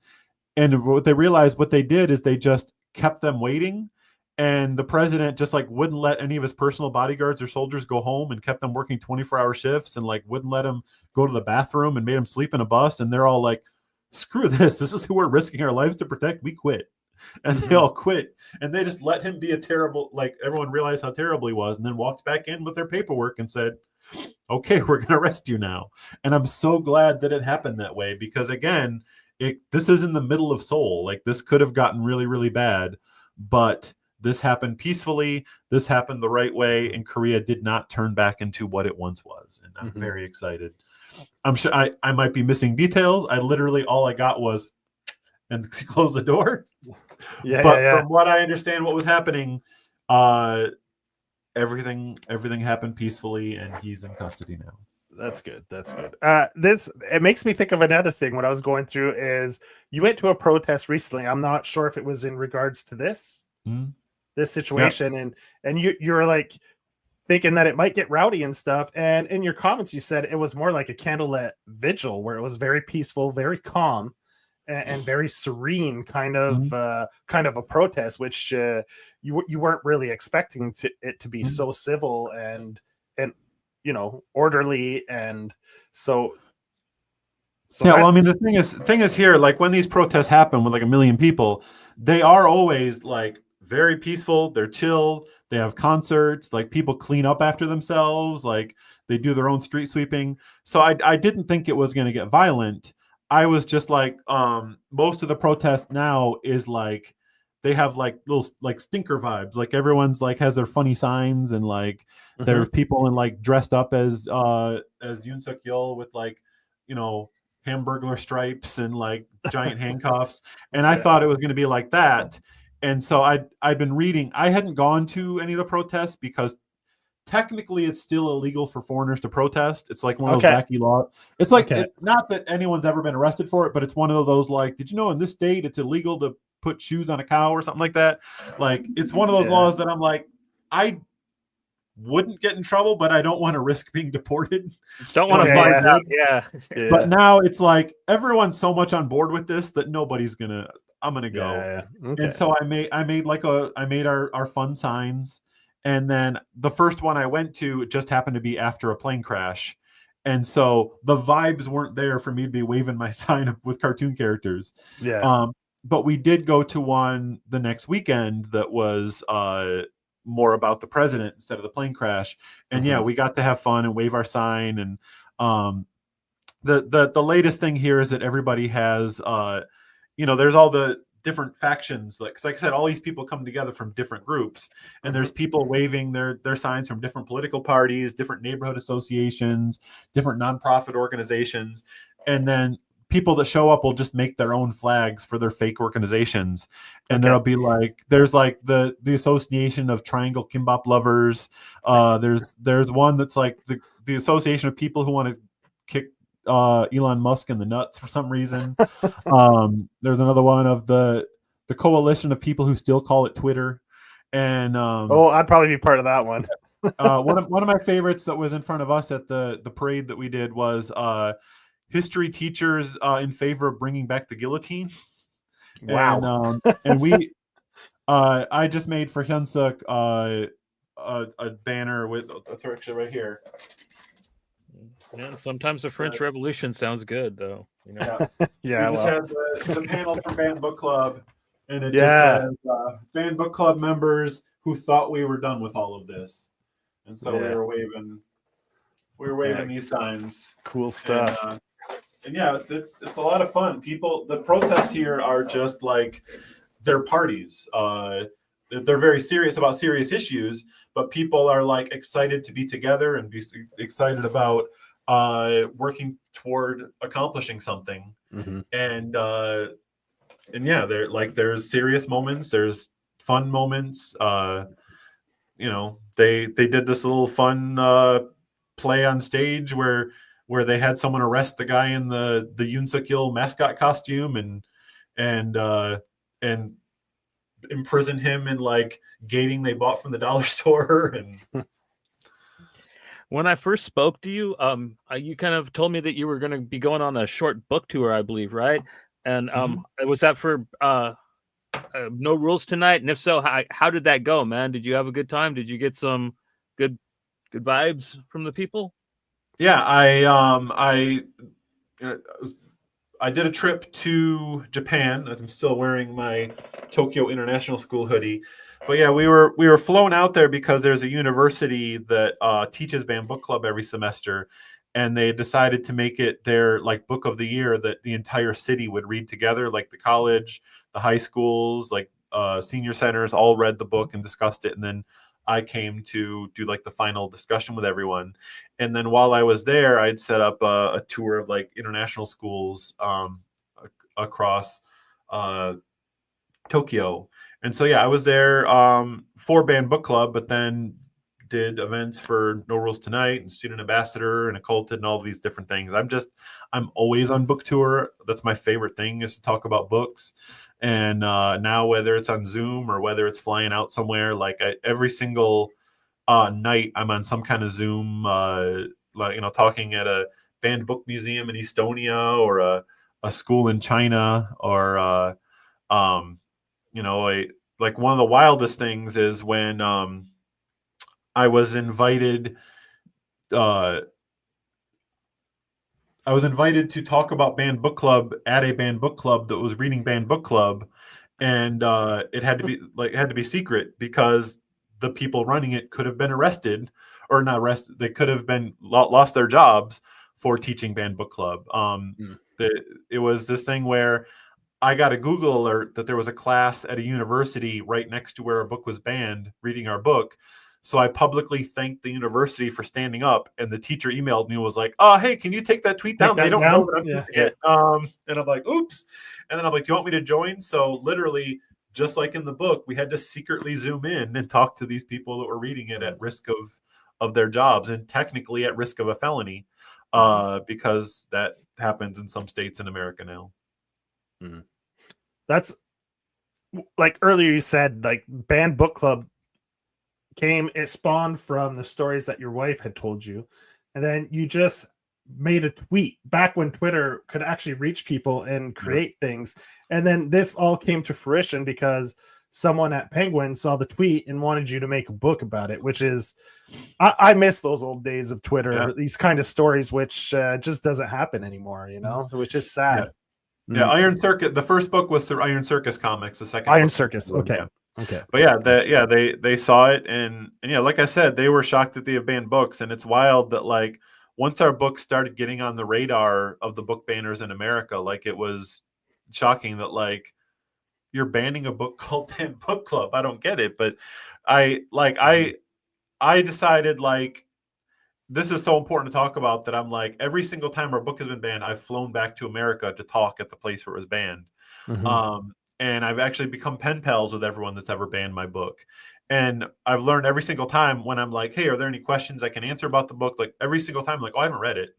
And what they realized, what they did is they just kept them waiting, and the president just like wouldn't let any of his personal bodyguards or soldiers go home, and kept them working 24-hour shifts, and like wouldn't let them go to the bathroom, and made them sleep in a bus. And they're all like, screw this is who we're risking our lives to protect, we quit. And they all quit, and they just let him be a terrible, like, everyone realized how terrible he was, and then walked back in with their paperwork and said, okay, we're going to arrest you now. And I'm so glad that it happened that way, because again, this is in the middle of Seoul. Like, this could have gotten really, really bad, but this happened peacefully. This happened the right way, and Korea did not turn back into what it once was. And I'm very excited. I'm sure I might be missing details. I literally, all I got was, and close the door. From what I understand, what was happening, everything happened peacefully, and he's in custody now. That's good. That's good. This it makes me think of another thing when I was going through is you went to a protest recently. I'm not sure if it was in regards to this Mhm. this Yeah. situation, and you're like thinking that it might get rowdy and stuff. And in your comments, you said it was more like a candlelit vigil where it was very peaceful, very calm, and very serene, Mhm. kind of a protest, which you weren't really expecting it to be Mhm. so civil and orderly, and so Yeah, well, I that's mean, the thing is here, like when these protests happen with like a million people, they are always like very peaceful. They're chill. They have concerts. Like people clean up after themselves. Like they do their own street sweeping. So I didn't think it was going to get violent. I was just like, most of the protest now is like they have like little like stinker vibes. Like everyone's like has their funny signs and like Mhm. there's people in like dressed up as Yoon Suk Yeol with like you know Hamburglar stripes and like giant handcuffs. And I Okay. thought it was going to be like that. And so I'd been reading. I hadn't gone to any of the protests because technically it's still illegal for foreigners to protest. It's like one of those Okay. wacky laws. It's like Okay. not that anyone's ever been arrested for it, but it's one of those like, did you know in this state it's illegal to put shoes on a cow or something like that? Like it's one of those Yeah. laws that I'm like, I wouldn't get in trouble, but I don't want to risk being deported. Don't So want I to Okay. know I find Yeah. out. would. Yeah. But Yeah. now it's like everyone's so much on board with this that I'm gonna go. Yeah. And Okay. so I made our fun signs. And then the first one I went to, it just happened to be after a plane crash. And so the vibes weren't there for me to be waving my sign up with cartoon characters. Yeah. Um, but we did go to one the next weekend that was more about the president instead of the plane crash. And yeah, Mhm. we got to have fun and wave our sign. And um, the latest thing here is that everybody has there's all the different factions like 'cause like I said, all these people come together from different groups, and Mhm. there's people waving their signs from different political parties, different neighborhood associations, different nonprofit organizations, and then people that show up will just make their own flags for their fake organizations. And Okay. there'll be like there's like the association of triangle kimbap lovers. There's one that's like the association of people who want to kick Elon Musk in the nuts for some reason. There's another one of the coalition of people who still call it Twitter, and Oh, I'd probably be part of that one. one of my favorites that was in front of us at the parade that we did was history teachers in favor of bringing back the guillotine, Wow. and we I just made for Hyunsuk a banner with it's actually right here. And sometimes the French Revolution sounds good, though. You know. Yeah. Yeah. We just Well. had the panel from Band Book Club, and it just Yeah. says Band Book Club members who thought we were done with all of this, and so Yeah. we were waving Yeah. these signs. Cool stuff. And yeah, it's a lot of fun. The protests here are just like they're parties. They're very serious about serious issues, but people are like excited to be together and be excited about working toward accomplishing something. Mhm. And yeah, there's serious moments, there's fun moments. They did this little fun play on stage where they had someone arrest the guy in the Yoon Suk Yeol mascot costume and imprison him in like gating they bought from the dollar store. And When I first spoke to you, you kind of told me that you were going to be going on a short book tour, I believe, right? And was that for No Rules Tonight? And if so, how did that go, man? Did you have a good time? Did you get some good vibes from the people? yeah, I did a trip to Japan. I'm still wearing my Tokyo International School hoodie, but yeah, we were flown out there because there's a university that teaches band book club every semester, and they decided to make it their like book of the year that the entire city would read together, like the college, the high schools, like senior centers, all read the book and discussed it, and then I came to do like the final discussion with everyone. And then while I was there, I'd set up a tour of like international schools across Tokyo. And so yeah, I was there for band book club, but then did events for No Rules Tonight and Student Ambassador and Occulted and all these different things. I'm always on book tour. That's my favorite thing, is to talk about books. And now, whether it's on Zoom or whether it's flying out somewhere, like every single night I'm on some kind of Zoom, talking at a banned book museum in Estonia, or a school in China, or like one of the wildest things is when I was invited to talk about banned book club at a banned book club that was reading banned book club, and it had to be secret, because the people running it could have been arrested, or not arrested. They could have been lost their jobs for teaching banned book club. It was this thing where I got a Google alert that there was a class at a university right next to where our book was banned, reading our book. So I publicly thanked the university for standing up, and the teacher emailed me and was like, "Oh, hey, can you take that tweet down? They don't know that I'm doing it." And I'm like, "Oops." And then I'm like, "Do you want me to join?" So literally, just like in the book, we had to secretly Zoom in and talk to these people that were reading it at risk of their jobs, and technically at risk of a felony, because that happens in some states in America now. That's like earlier you said, like banned book club it spawned from the stories that your wife had told you, and then you just made a tweet back when Twitter could actually reach people and create things, and then this all came to fruition because someone at Penguin saw the tweet and wanted you to make a book about it, which is I miss those old days of Twitter, these kind of stories, which just doesn't happen anymore, so which is sad. Iron Circus, the first book was through Iron Circus Comics, the second Iron book, Circus, okay. But they saw it, and like I said, they were shocked that they have banned books. And it's wild that, like, once our book started getting on the radar of the book banners in America, like, it was shocking that, like, you're banning a book called Banned Book Club. I don't get it, but I decided, like, this is so important to talk about, that I'm like, every single time our book has been banned, I've flown back to America to talk at the place where it was banned. And I've actually become pen pals with everyone that's ever banned my book. And I've learned every single time when I'm like, "Hey, are there any questions I can answer about the book?" Like, every single time, like, "Oh, I haven't read it."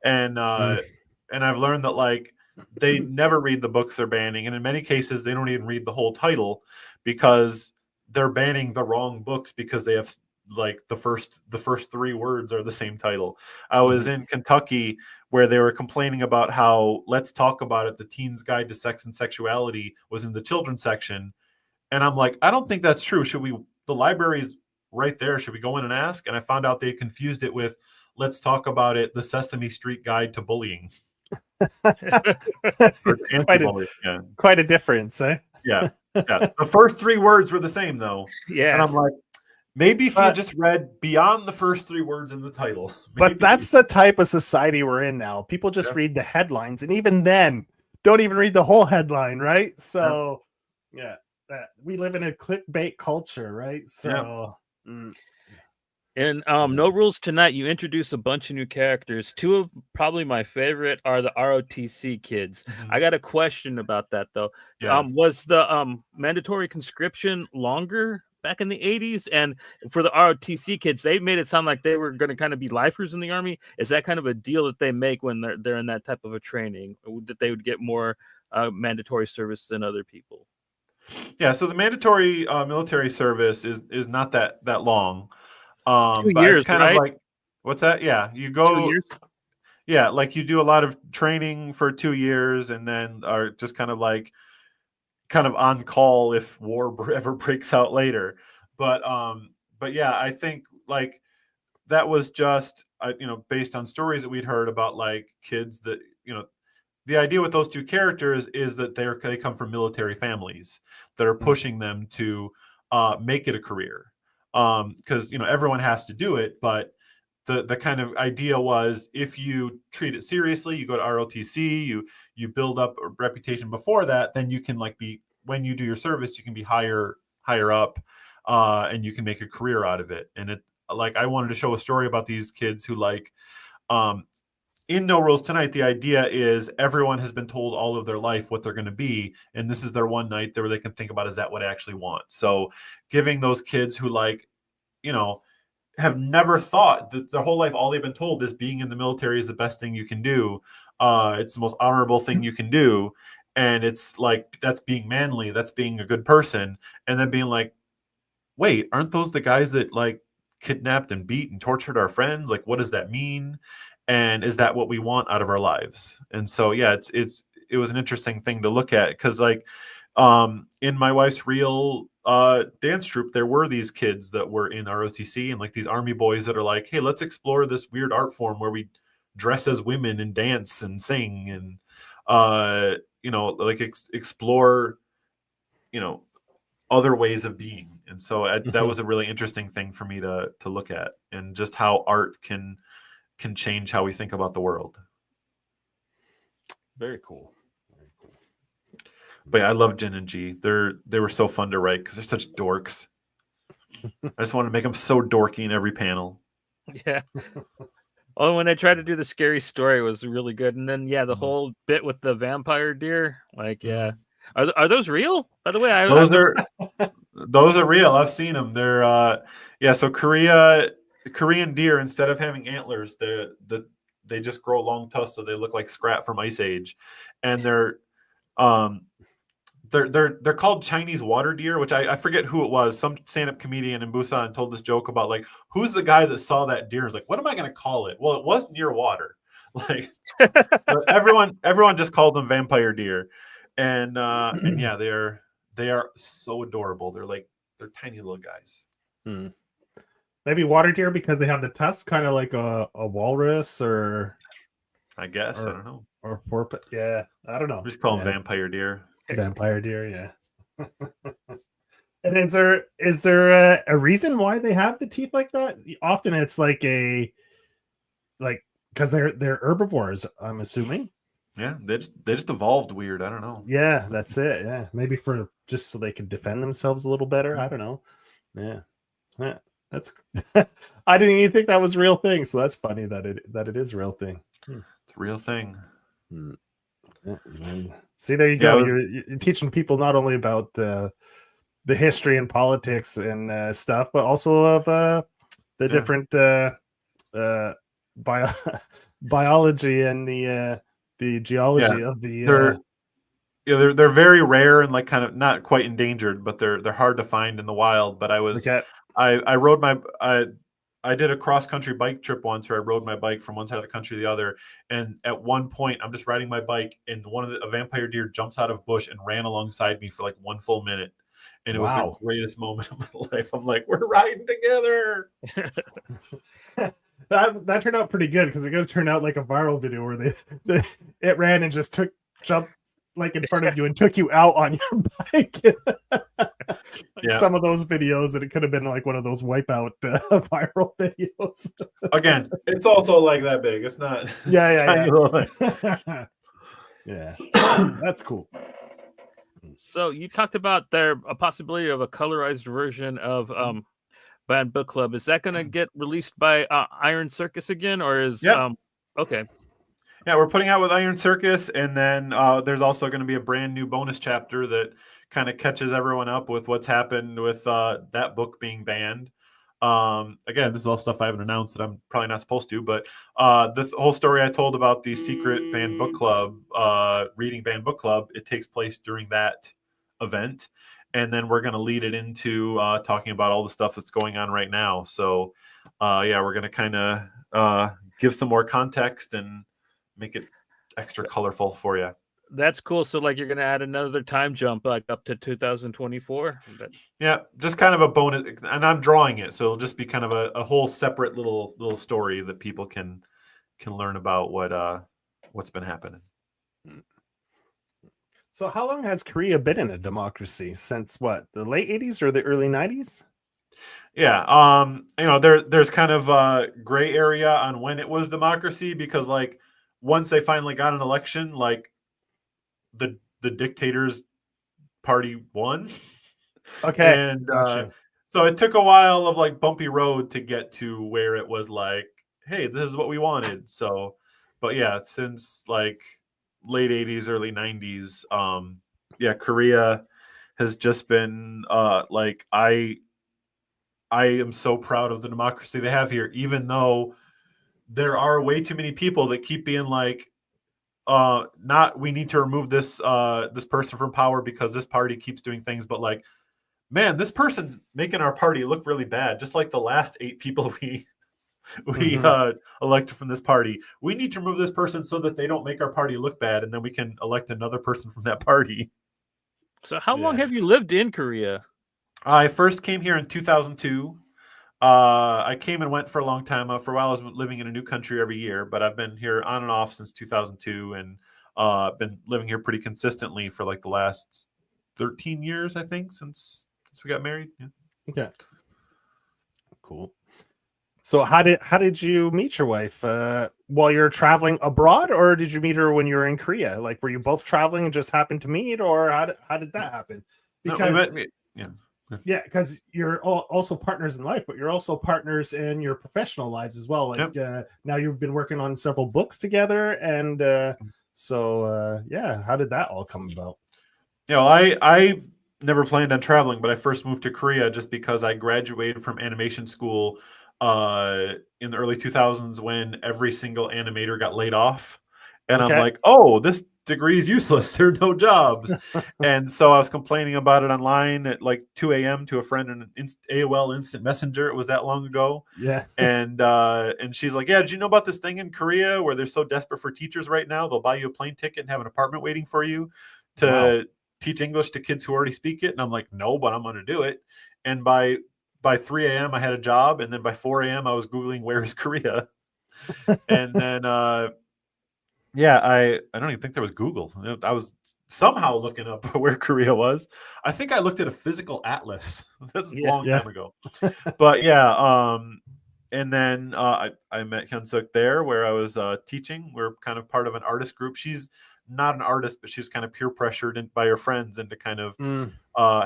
And I've learned that, like, they never read the books they're banning. And in many cases, they don't even read the whole title, because they're banning the wrong books because they have, like, the first 3 words are the same title. I was in Kentucky where they were complaining about how Let's Talk About It, the Teen's Guide to Sex and Sexuality, was in the children's section. And I'm like, I don't think that's true. The library's right there. Should we go in and ask? And I found out they confused it with Let's Talk About It, the Sesame Street Guide to Bullying. Quite a difference, eh? Yeah. The first 3 words were the same, though. Yeah. And I'm like, maybe if you just read beyond the first 3 words in the title. But that's the type of society we're in now. People just read the headlines, and even then, don't even read the whole headline, right? So, we live in a clickbait culture, right? So, In No Rules Tonight, you introduce a bunch of new characters. 2 of probably my favorite are the ROTC kids. I got a question about that, though. Was the mandatory conscription longer back in the 80s? And for the ROTC kids, they made it sound like they were going to kind of be lifers in the Army. Is that kind of a deal that they make when they're in that type of a training, that they would get more mandatory service than other people? Yeah, so the mandatory military service is not that long. 2 but years, it's kind right? of like, what's that? Yeah, you go 2 years. Yeah, like, you do a lot of training for 2 years, and then are just kind of on call if war ever breaks out later. But yeah, I think, like, that was just based on stories that we'd heard about, like, kids that the idea with those 2 characters is that they come from military families that are pushing them to make it a career, because everyone has to do it, but the kind of idea was, if you treat it seriously, you go to ROTC, you build up a reputation before that, then you can, like, when you do your service, you can be higher up, and you can make a career out of it. And I wanted to show a story about these kids who, like, in No Rules Tonight, the idea is everyone has been told all of their life what they're going to be, and this is their one night where they can think about, is that what I actually want? So giving those kids who, like, have never thought that their whole life, all they've been told is being in the military is the best thing you can do. It's the most honorable thing you can do. And it's like, that's being manly. That's being a good person. And then being like, wait, aren't those the guys that like kidnapped and beat and tortured our friends? Like, what does that mean? And is that what we want out of our lives? And so, yeah, it was an interesting thing to look at because like, in my wife's real dance troupe, there were these kids that were in ROTC and like these army boys that are like, hey, let's explore this weird art form where we dress as women and dance and sing and like explore other ways of being. And so that was a really interesting thing for me to look at, and just how art can change how we think about the world. Very cool. But yeah, I love Jin and G. They were so fun to write because they're such dorks. I just wanted to make them so dorky in every panel. Yeah. Oh, when they tried to do the scary story was really good, and then the whole bit with the vampire deer, like are those real? By the way, those are real. I've seen them. They're so Korean deer, instead of having antlers, they just grow long tusks, so they look like Scrat from Ice Age, and they're called Chinese water deer, which I forget who it was. Some stand-up comedian in Busan told this joke about like, who's the guy that saw that deer? Is like, what am I going to call it? Well, it was near water. Like, but everyone just called them vampire deer, and yeah, they are so adorable. They're tiny little guys. Maybe water deer because they have the tusks, kind of like a walrus, or I guess I don't know. Or porpoise. Yeah, I don't know. Just call them vampire deer. Vampire deer, yeah. And is there a reason why they have the teeth like that? Often it's like because they're herbivores, I'm assuming. Yeah, they just evolved weird. I don't know. Yeah, that's it. Yeah, maybe for just so they can defend themselves a little better. I don't know. Yeah, that's. I didn't even think that was a real thing. So that's funny that it is a real thing. It's a real thing. See, there you go. You're teaching people not only about the history and politics and stuff, but also of the different biology and the geology of the. They're very rare and like kind of not quite endangered, but they're hard to find in the wild. But I rode I did a cross-country bike trip once where I rode my bike from one side of the country to the other. And at one point, I'm just riding my bike, and a vampire deer jumps out of a bush and ran alongside me for like 1 full minute. And it was the greatest moment of my life. I'm like, we're riding together. That turned out pretty good because it could have turned out like a viral video where it ran and just jumped like in front of you and took you out on your bike. Some of those videos, and it could have been like one of those wipeout viral videos. Again, it's also like that big. It's not. Yeah. Yeah. That's cool. So you talked about a possibility of a colorized version of Band Book Club. Is that going to get released by Iron Circus again, or is okay? Yeah, we're putting out with Iron Circus, and then there's also going to be a brand new bonus chapter that kind of catches everyone up with what's happened with that book being banned. Again, this is all stuff I haven't announced that I'm probably not supposed to, but the whole story I told about the secret band book club, reading band book club, it takes place during that event. And then we're going to lead it into talking about all the stuff that's going on right now. So, we're going to kind of give some more context and make it extra colorful for you. That's cool. So like you're going to add another time jump like up to 2024? Yeah, just kind of a bonus. And I'm drawing it. So it'll just be kind of a whole separate little story that people can learn about what's been happening. So how long has Korea been in a democracy? Since what, the late 80s or the early 90s? Yeah, there's kind of a gray area on when it was democracy, because like once they finally got an election, like the dictator's party won. Okay. And so it took a while of like bumpy road to get to where it was like, hey, this is what we wanted. So, but yeah, since like late 80s, early 90s, Korea has just been like I am so proud of the democracy they have here, even though there are way too many people that keep being like, not we need to remove this person from power because this party keeps doing things, but like, man, this person's making our party look really bad, just like the last 8 people we elected from this party. We need to remove this person so that they don't make our party look bad, and then we can elect another person from that party. So how long Yeah. have you lived in Korea? I first came here in 2002. I came and went for a long time. For a while, I was living in a new country every year, but I've been here on and off since 2002, and been living here pretty consistently for like the last 13 years, I think, since we got married. Yeah. Okay. Cool. So how did you meet your wife? While you're traveling abroad, or did you meet her when you were in Korea? Like, were you both traveling and just happened to meet, or how did that happen? No, Because yeah. yeah, because you're also partners in life, but you're also partners in your professional lives as well. Like now you've been working on several books together, and yeah, how did that all come about? You know, I never planned on traveling, but I first moved to Korea just because I graduated from animation school in the early 2000s when every single animator got laid off. And I'm Okay. like, oh, this degree is useless. There are no jobs. And so I was complaining about it online at like 2 a.m. to a friend in an AOL Instant Messenger. It was that long ago. Yeah. And she's like, yeah, did you know about this thing in Korea where they're so desperate for teachers right now? They'll buy you a plane ticket and have an apartment waiting for you to teach English to kids who already speak it. And I'm like, no, but I'm going to do it. And by 3 a.m. I had a job. And then by 4 a.m. I was Googling, where is Korea? And then, yeah, I don't even think there was Google. I was somehow looking up where Korea was. I think I looked at a physical atlas. This is a long time ago. But yeah, and then I met Hyunsuk there where I was teaching. We're kind of part of an artist group. She's not an artist, but she's kind of peer pressured by her friends into kind of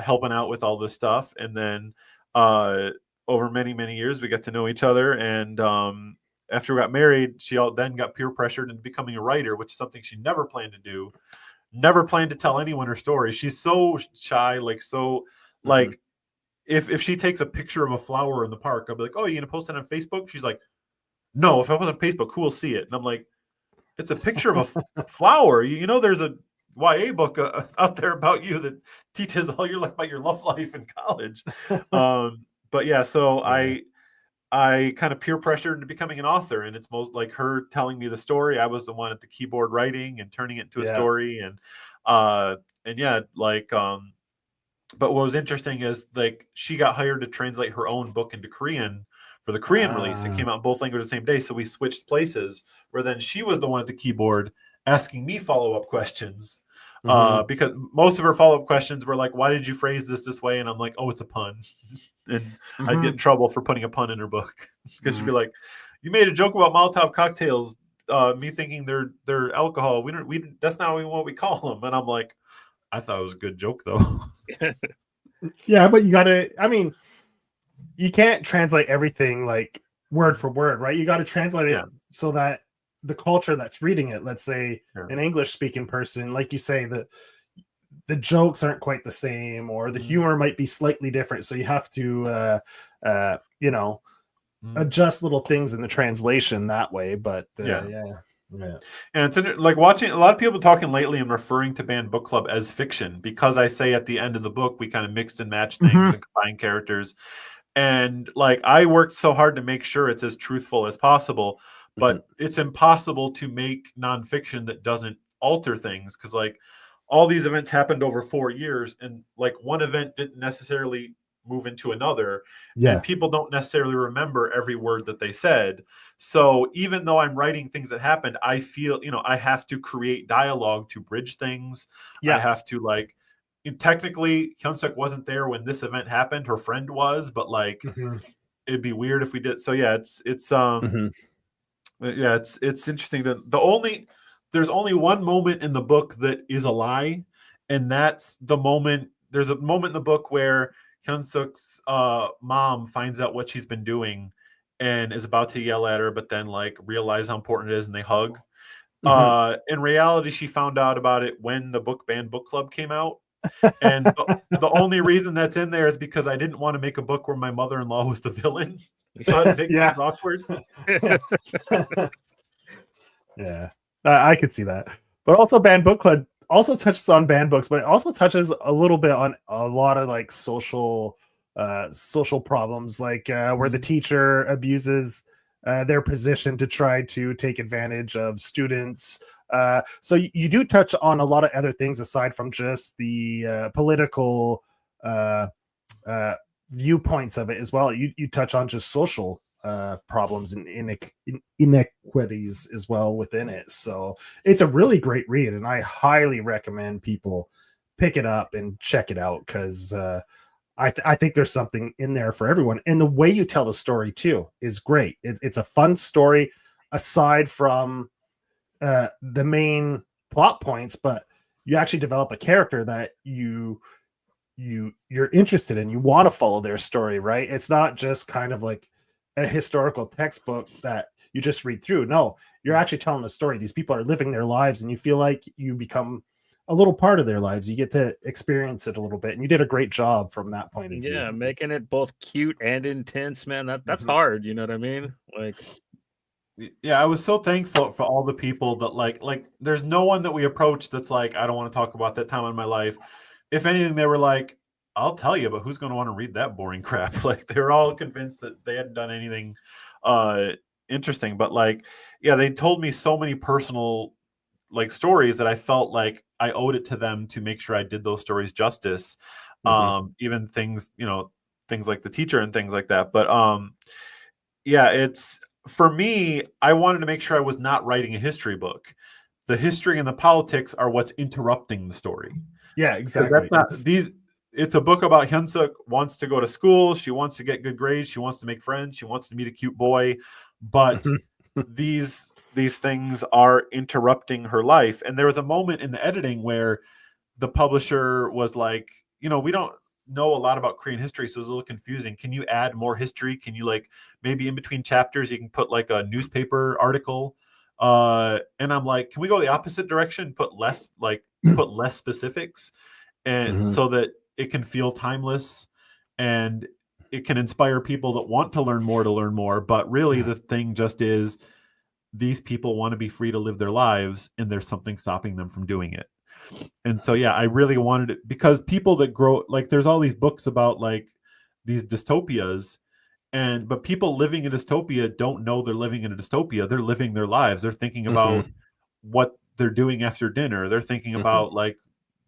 helping out with all this stuff. And then over many, many years, we got to know each other. And after we got married, she then got peer pressured into becoming a writer, which is something she never planned to do. Never planned to tell anyone her story. She's so shy, like if she takes a picture of a flower in the park, I'll be like, oh, you gonna post it on Facebook? She's like, no, if I post on Facebook, who will see it? And I'm like, it's a picture of a flower. You know, there's a YA book out there about you that teaches all your about your love life in college. But yeah, so I kind of peer pressured into becoming an author, and it's most like her telling me the story. I was the one at the keyboard writing and turning it into a story, and yeah, like but what was interesting is like she got hired to translate her own book into Korean for the Korean release. It came out in both languages the same day, so we switched places. Where then she was the one at the keyboard asking me follow-up questions. Because most of her follow-up questions were like, why did you phrase this way? And I'm like, oh, it's a pun. And I'd get in trouble for putting a pun in her book because she'd be like, you made a joke about Molotov cocktails, me thinking they're alcohol. We that's not even what we call them. And I'm like, I thought it was a good joke though. Yeah, but you gotta, I mean, you can't translate everything like word for word, right? You got to translate it so that the culture that's reading it, let's say an English speaking person, like you say, the jokes aren't quite the same, or the humor might be slightly different. So you have to, adjust little things in the translation that way. But yeah. And it's like watching a lot of people talking lately and referring to Banned Book Club as fiction because I say at the end of the book, we kind of mixed and matched things and combined characters. And like, I worked so hard to make sure it's as truthful as possible, but it's impossible to make nonfiction that doesn't alter things. Cause like all these events happened over 4 years, and like one event didn't necessarily move into another, and people don't necessarily remember every word that they said. So even though I'm writing things that happened, I feel, I have to create dialogue to bridge things. I have to like, technically Hyunsuk wasn't there when this event happened. Her friend was, but like it'd be weird if we did. So yeah, it's interesting that there's only one moment in the book that is a lie, and that's the moment. There's a moment in the book where Hyunsuk's mom finds out what she's been doing and is about to yell at her, but then like realize how important it is, and they hug. In reality, she found out about it when the Banned Book Club came out, And the only reason that's in there is because I didn't want to make a book where my mother-in-law was the villain. Thought it'd make Yeah. things awkward. Yeah, I could see that. But also, Banned Book Club also touches on banned books, but it also touches a little bit on a lot of like social problems, like where the teacher abuses their position to try to take advantage of students. So you do touch on a lot of other things aside from just the political uh, uh, viewpoints of it as well. You touch on just social problems and inequities as well within it. So it's a really great read, and I highly recommend people pick it up and check it out because I think there's something in there for everyone. And the way you tell the story too is great. It's a fun story aside from the main plot points, but you actually develop a character that you're interested in. You want to follow their story, right? It's not just kind of like a historical textbook that you just read through. No, you're actually telling a story. These people are living their lives, and you feel like you become a little part of their lives. You get to experience it a little bit, and you did a great job from that point of view. Yeah, making it both cute and intense, man. That's hard. You know what I mean? Like, yeah, I was so thankful for all the people that like there's no one that we approached that's like, I don't want to talk about that time in my life. If anything, they were like, I'll tell you, but who's going to want to read that boring crap? Like they were all convinced that they hadn't done anything interesting. But like, yeah, they told me so many personal like stories that I felt like I owed it to them to make sure I did those stories justice. Even things, things like the teacher and things like that. But yeah, it's for me, I wanted to make sure I was not writing a history book. The history and the politics are what's interrupting the story. Yeah, exactly. That's not these. It's a book about Hyunsuk wants to go to school. She wants to get good grades. She wants to make friends. She wants to meet a cute boy. But these things are interrupting her life. And there was a moment in the editing where the publisher was like, we don't know a lot about Korean history, so it's a little confusing. Can you add more history? Can you like maybe in between chapters you can put like a newspaper article? And I'm like, can we go the opposite direction? Put less specifics, and so that it can feel timeless and it can inspire people that want to learn more. But really, the thing just is these people want to be free to live their lives, and there's something stopping them from doing it. And so, yeah, I really wanted it because people that grow like there's all these books about like these dystopias, but people living in a dystopia don't know they're living in a dystopia. They're living their lives. They're thinking about what they're doing after dinner. They're thinking about like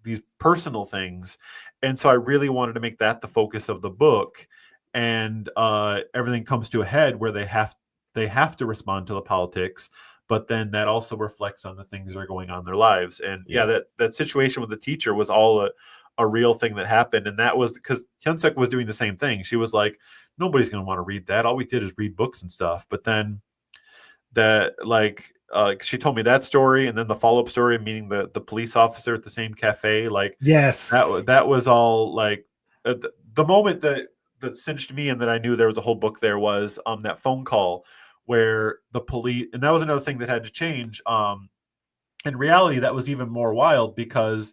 these personal things. And so I really wanted to make that the focus of the book. And everything comes to a head where they have to respond to the politics, but then that also reflects on the things that are going on in their lives. And that situation with the teacher was all a real thing that happened. And that was because Hyunsuk was doing the same thing. She was like, nobody's going to want to read that. All we did is read books and stuff. But then she told me that story, and then the follow-up story, meaning the police officer at the same cafe. Like, yes, that was all like the moment that cinched me and that I knew there was a whole book there was that phone call where the police, and that was another thing that had to change. In reality, that was even more wild because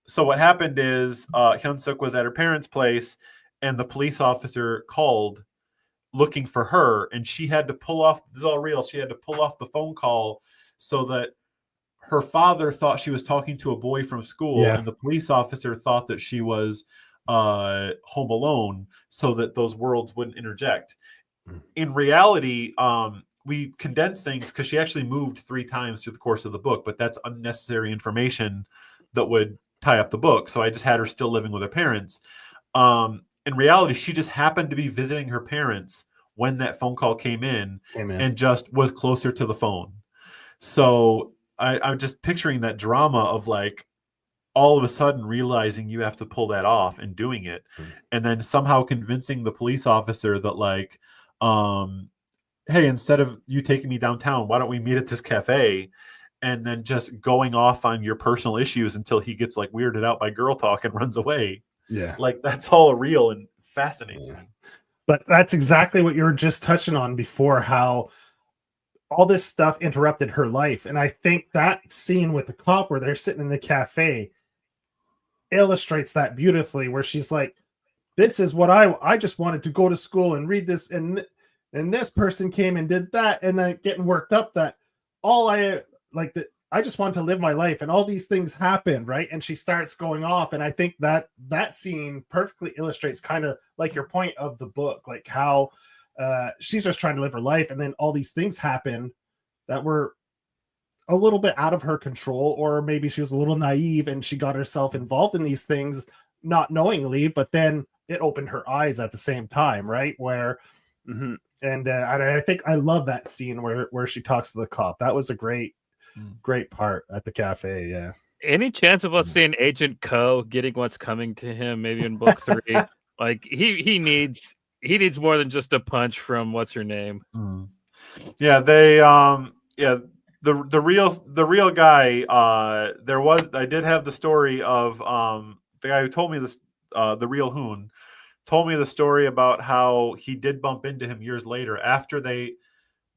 so what happened is Hyunsuk was at her parents' place and the police officer called looking for her, and she had to pull off, this is all real, she had to pull off the phone call so that her father thought she was talking to a boy from school, and the police officer thought that she was home alone so that those worlds wouldn't interject. In reality, we condensed things because she actually moved 3 times through the course of the book, but that's unnecessary information that would tie up the book. So I just had her still living with her parents. In reality, she just happened to be visiting her parents when that phone call came in and just was closer to the phone. So I'm just picturing that drama of like all of a sudden realizing you have to pull that off and doing it, and then somehow convincing the police officer that like, hey, instead of you taking me downtown, why don't we meet at this cafe? And then just going off on your personal issues until he gets like weirded out by girl talk and runs away. Yeah. Like that's all real and fascinates me. But that's exactly what you were just touching on before, how all this stuff interrupted her life. And I think that scene with the cop where they're sitting in the cafe, illustrates that beautifully, where she's like, this is what I just wanted to go to school and read this, and this person came and did that, and then getting worked up that all I like that I just want to live my life, and all these things happen, right? And she starts going off, and I think that scene perfectly illustrates kind of like your point of the book, like how she's just trying to live her life, and then all these things happen that were a little bit out of her control, or maybe she was a little naive and she got herself involved in these things not knowingly, but then it opened her eyes at the same time, right? Where and I think I love that scene where she talks to the cop. That was a great part at the cafe. Yeah. Any chance of us seeing Agent Ko getting what's coming to him maybe in book 3? Like he needs more than just a punch from what's her name. Yeah, they the real guy, I did have the story of the guy who told me this, the real Hoon told me the story about how he did bump into him years later after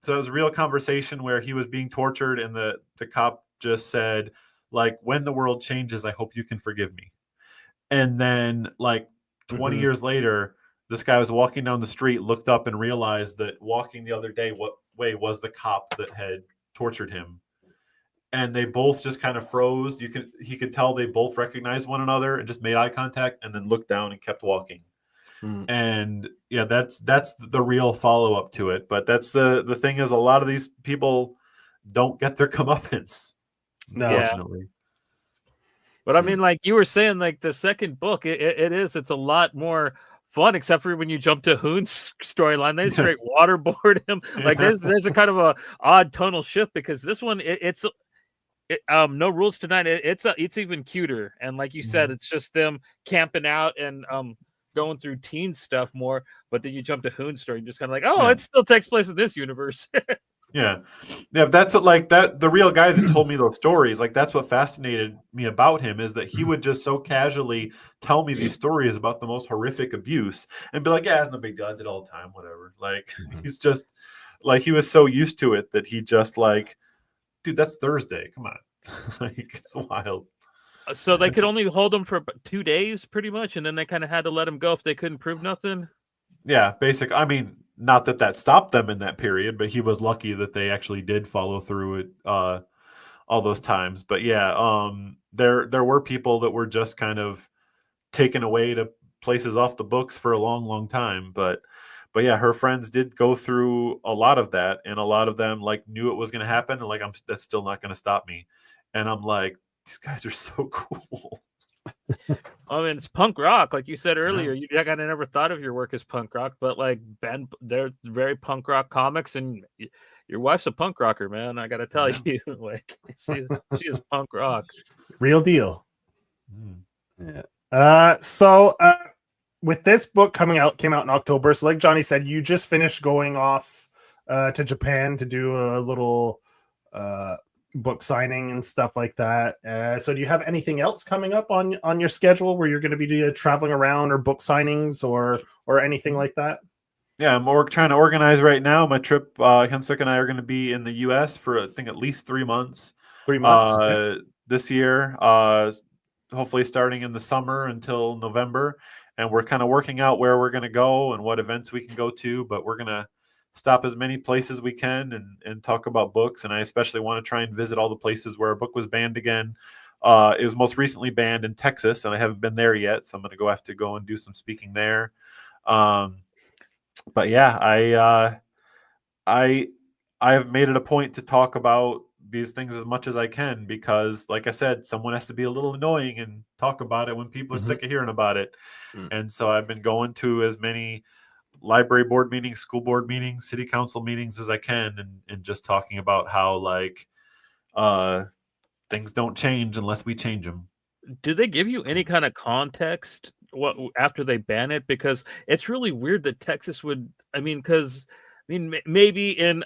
so it was a real conversation where he was being tortured, and the cop just said, like, when the world changes, I hope you can forgive me. And then like 20 years later, this guy was walking down the street, looked up and realized that walking the other way was the cop that had tortured him. And they both just kind of froze. He could tell they both recognized one another and just made eye contact and then looked down and kept walking. And yeah, that's the real follow-up to it. But that's the thing is, a lot of these people don't get their comeuppance, unfortunately. Yeah. But I mean, like you were saying, like the second book, it's a lot more fun, except for when you jump to Hoon's storyline. They straight waterboard him. Like there's a kind of a odd tonal shift, because this one it's No Rules Tonight. It's even cuter, and like you said, it's just them camping out and going through teen stuff more. But then you jump to Hoon's story, and just kind of like, oh, it still takes place in this universe. Yeah, that's what, like, that the real guy that told me those stories, like, that's what fascinated me about him, is that he would just so casually tell me these stories about the most horrific abuse and be like, yeah, it's no big deal, I did all the time, whatever. Like, he's just like, he was so used to it that he just like, dude, that's Thursday, come on. Like, it's wild. So they could only hold him for 2 days pretty much, and then they kind of had to let him go if they couldn't prove nothing. Yeah, basic. I mean, not that stopped them in that period, but he was lucky that they actually did follow through it all those times. But yeah, there were people that were just kind of taken away to places off the books for a long, long time. But yeah, her friends did go through a lot of that, and a lot of them like knew it was going to happen, and like, that's still not going to stop me. And I'm like, these guys are so cool. I mean, it's punk rock, like you said earlier. I never thought of your work as punk rock, but like they're very punk rock comics, and your wife's a punk rocker, man. I gotta tell you, like she is punk rock, real deal. Yeah. So with this book came out in October. So like Johnny said, you just finished going off to Japan to do a little book signing and stuff like that. So do you have anything else coming up on your schedule where you're going to be traveling around, or book signings or anything like that? Yeah, I'm trying to organize right now. My trip, Hyunsuk and I are going to be in the U.S. for, I think, at least 3 months. 3 months this year. Hopefully starting in the summer until November. And we're kind of working out where we're going to go and what events we can go to. But we're going to stop as many places we can and talk about books. And I especially want to try and visit all the places where a book was banned again. It was most recently banned in Texas, and I haven't been there yet. So I'm going to have to go and do some speaking there. But yeah, I've made it a point to talk about these things as much as I can, because like I said, someone has to be a little annoying and talk about it when people are sick of hearing about it. And so I've been going to as many library board meetings, school board meetings, city council meetings as I can, and just talking about how, like, things don't change unless we change them. Do they give you any kind of context after they ban it? Because it's really weird that Texas would. I mean, maybe in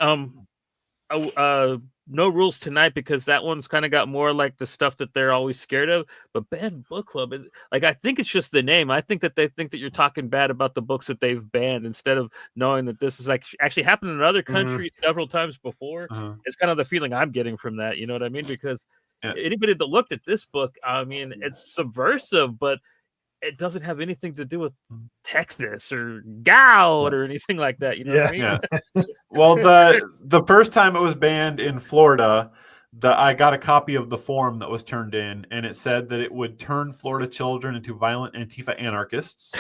No Rules Tonight, because that one's kind of got more like the stuff that they're always scared of. But banned book club, like, I think it's just the name. I think that they think that you're talking bad about the books that they've banned, instead of knowing that this is like actually happened in other countries several times before. It's kind of the feeling I'm getting from that. You know what I mean? Because anybody that looked at this book, I mean, it's subversive, but it doesn't have anything to do with Texas or gout or anything like that. You know what I mean? Yeah. Well, the first time it was banned in Florida, I got a copy of the form that was turned in, and it said that it would turn Florida children into violent Antifa anarchists.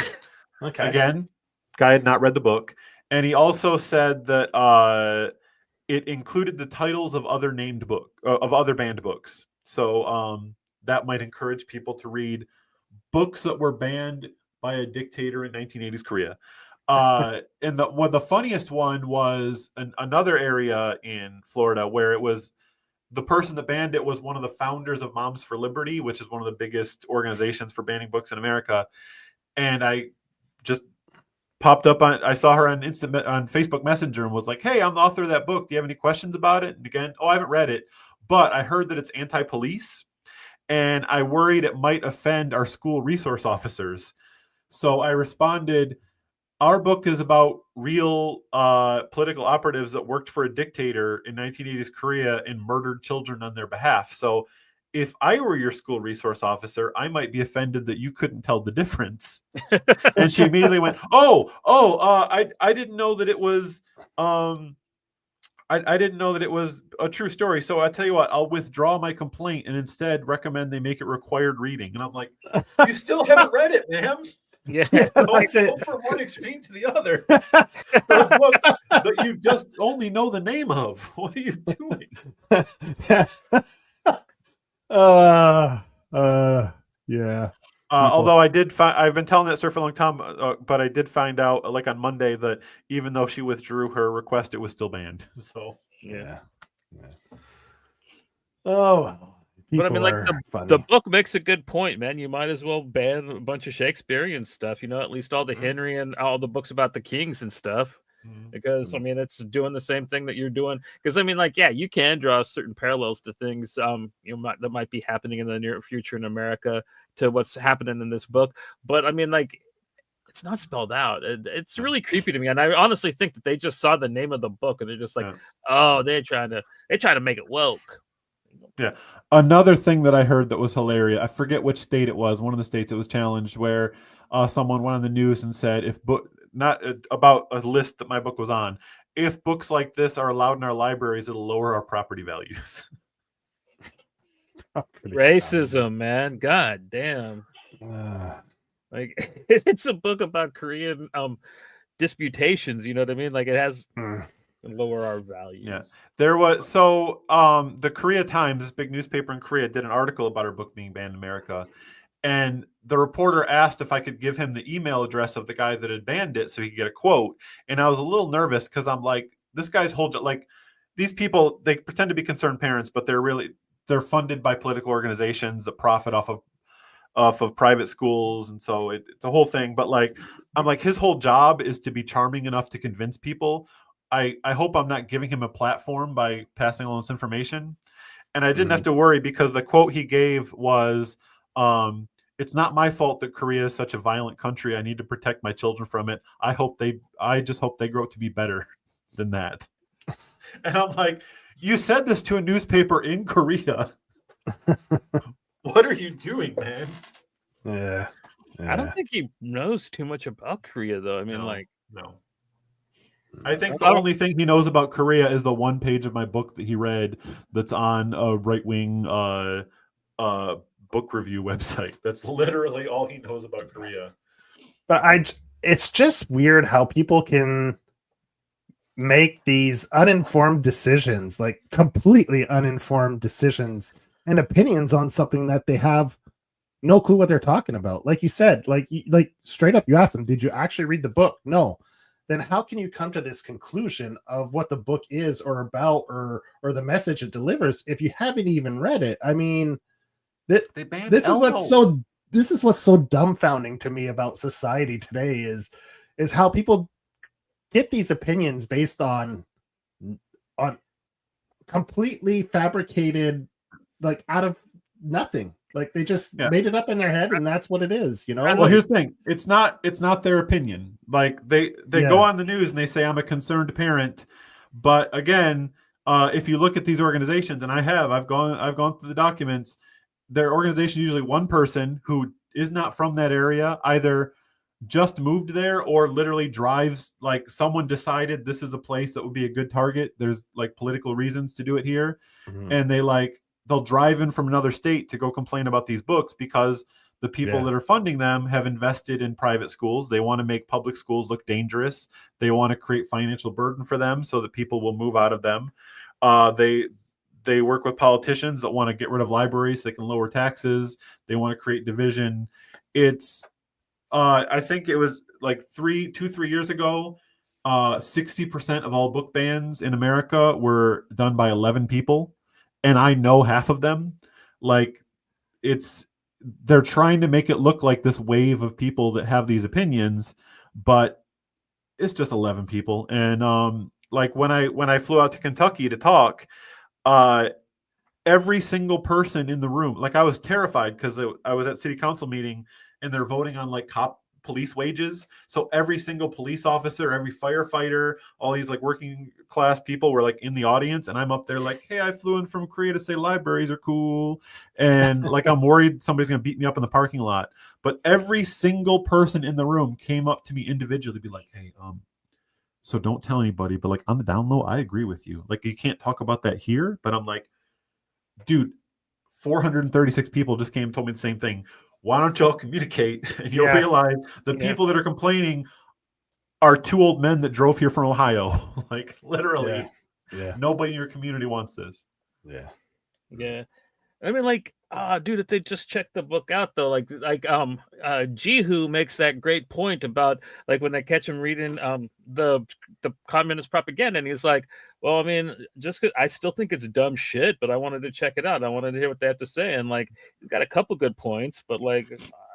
Okay. Again, guy had not read the book, and he also said that it included the titles of other banned books. So that might encourage people to read books that were banned by a dictator in 1980s Korea. And the funniest one was another area in Florida where it was the person that banned it was one of the founders of Moms for Liberty, which is one of the biggest organizations for banning books in America. And I just popped up I saw her on Facebook Messenger and was like, "Hey, I'm the author of that book. Do you have any questions about it?" And again, I haven't read it, but I heard that it's anti-police. And I worried it might offend our school resource officers. So I responded, our book is about real political operatives that worked for a dictator in 1980s Korea and murdered children on their behalf. So if I were your school resource officer, I might be offended that you couldn't tell the difference. And she immediately went, I didn't know that it was... I didn't know that it was a true story. So I tell you what, I'll withdraw my complaint and instead recommend they make it required reading. And I'm like, you still haven't read it, ma'am. Yeah, that's it. Go from one extreme to the other. For a book that you just only know the name of. What are you doing? Yeah. Although I've been telling that story for a long time, but I did find out, like on Monday, that even though she withdrew her request, it was still banned. So yeah. Oh, but I mean, like the book makes a good point, man. You might as well ban a bunch of Shakespearean stuff. You know, at least all the Henry and all the books about the kings and stuff. Because I mean, it's doing the same thing that you're doing. Because I mean, like, yeah, you can draw certain parallels to things that might be happening in the near future in America to what's happening in this book. But I mean, like, it's not spelled out. It's really creepy to me, and I honestly think that they just saw the name of the book and they're just like, oh, they're trying to make it woke. Yeah. Another thing that I heard that was hilarious, I forget which state it was, one of the states it was challenged, where someone went on the news and said, not about a list that my book was on, if books like this are allowed in our libraries, it'll lower our property values. Racism, man. God damn. Like, it's a book about Korean disputations, you know what I mean? Like, it has lower our values. Yeah. There was the Korea Times, this big newspaper in Korea, did an article about our book being banned in America. And the reporter asked if I could give him the email address of the guy that had banned it so he could get a quote. And I was a little nervous because I'm like, this guy's these people, they pretend to be concerned parents, but they're funded by political organizations that profit off of private schools. And so it's a whole thing. But like, I'm like, his whole job is to be charming enough to convince people. I hope I'm not giving him a platform by passing all this information. And I didn't have to worry because the quote he gave was, it's not my fault that Korea is such a violent country. I need to protect my children from it. I just hope they grow up to be better than that. And I'm like, you said this to a newspaper in Korea. What are you doing, man? Yeah. I don't think he knows too much about Korea, though. I mean, no. I think the only thing he knows about Korea is the one page of my book that he read that's on a right-wing book review website. That's literally all he knows about Korea. But it's just weird how people can make these uninformed decisions, like completely uninformed decisions and opinions on something that they have no clue what they're talking about. Like you said, like straight up, you asked them, did you actually read the book? No. Then how can you come to this conclusion of what the book is or about or the message it delivers if you haven't even read it? I mean, this is what's so dumbfounding to me about society today is how people get these opinions based on completely fabricated, like out of nothing. Like they just made it up in their head and that's what it is, you know? Well, here's the thing. It's not their opinion. Like they go on the news and they say, I'm a concerned parent. But again, if you look at these organizations, and I've gone through the documents. Their organization is usually one person who is not from that area, either just moved there or literally drives, like someone decided this is a place that would be a good target. There's like political reasons to do it here. And they'll drive in from another state to go complain about these books because the people that are funding them have invested in private schools. They want to make public schools look dangerous. They want to create financial burden for them so that people will move out of them. They work with politicians that want to get rid of libraries so they can lower taxes. They want to create division. It's I think it was like 3 years ago, 60% of all book bans in America were done by 11 people, and I know half of them. Like, they're trying to make it look like this wave of people that have these opinions, but it's just 11 people. And like when I flew out to Kentucky to talk, every single person in the room, like I was terrified because I was at city council meeting and they're voting on like police wages. So every single police officer, every firefighter, all these like working class people were like in the audience, and I'm up there like, hey, I flew in from Korea to say libraries are cool, and like I'm worried somebody's gonna beat me up in the parking lot. But every single person in the room came up to me individually, be like, hey, so don't tell anybody, but like on the down low, I agree with you. Like, you can't talk about that here, but I'm like, dude, 436 people just came and told me the same thing. Why don't y'all communicate? And you'll realize the people that are complaining are 2 old men that drove here from Ohio. Like, literally, nobody in your community wants this. Yeah. I mean, like, dude, if they just check the book out, though, like, Jihu makes that great point about, like, when they catch him reading the communist propaganda, and he's like, well, I mean, just 'cause I still think it's dumb shit, but I wanted to check it out. I wanted to hear what they have to say, and like, he's got a couple good points, but like,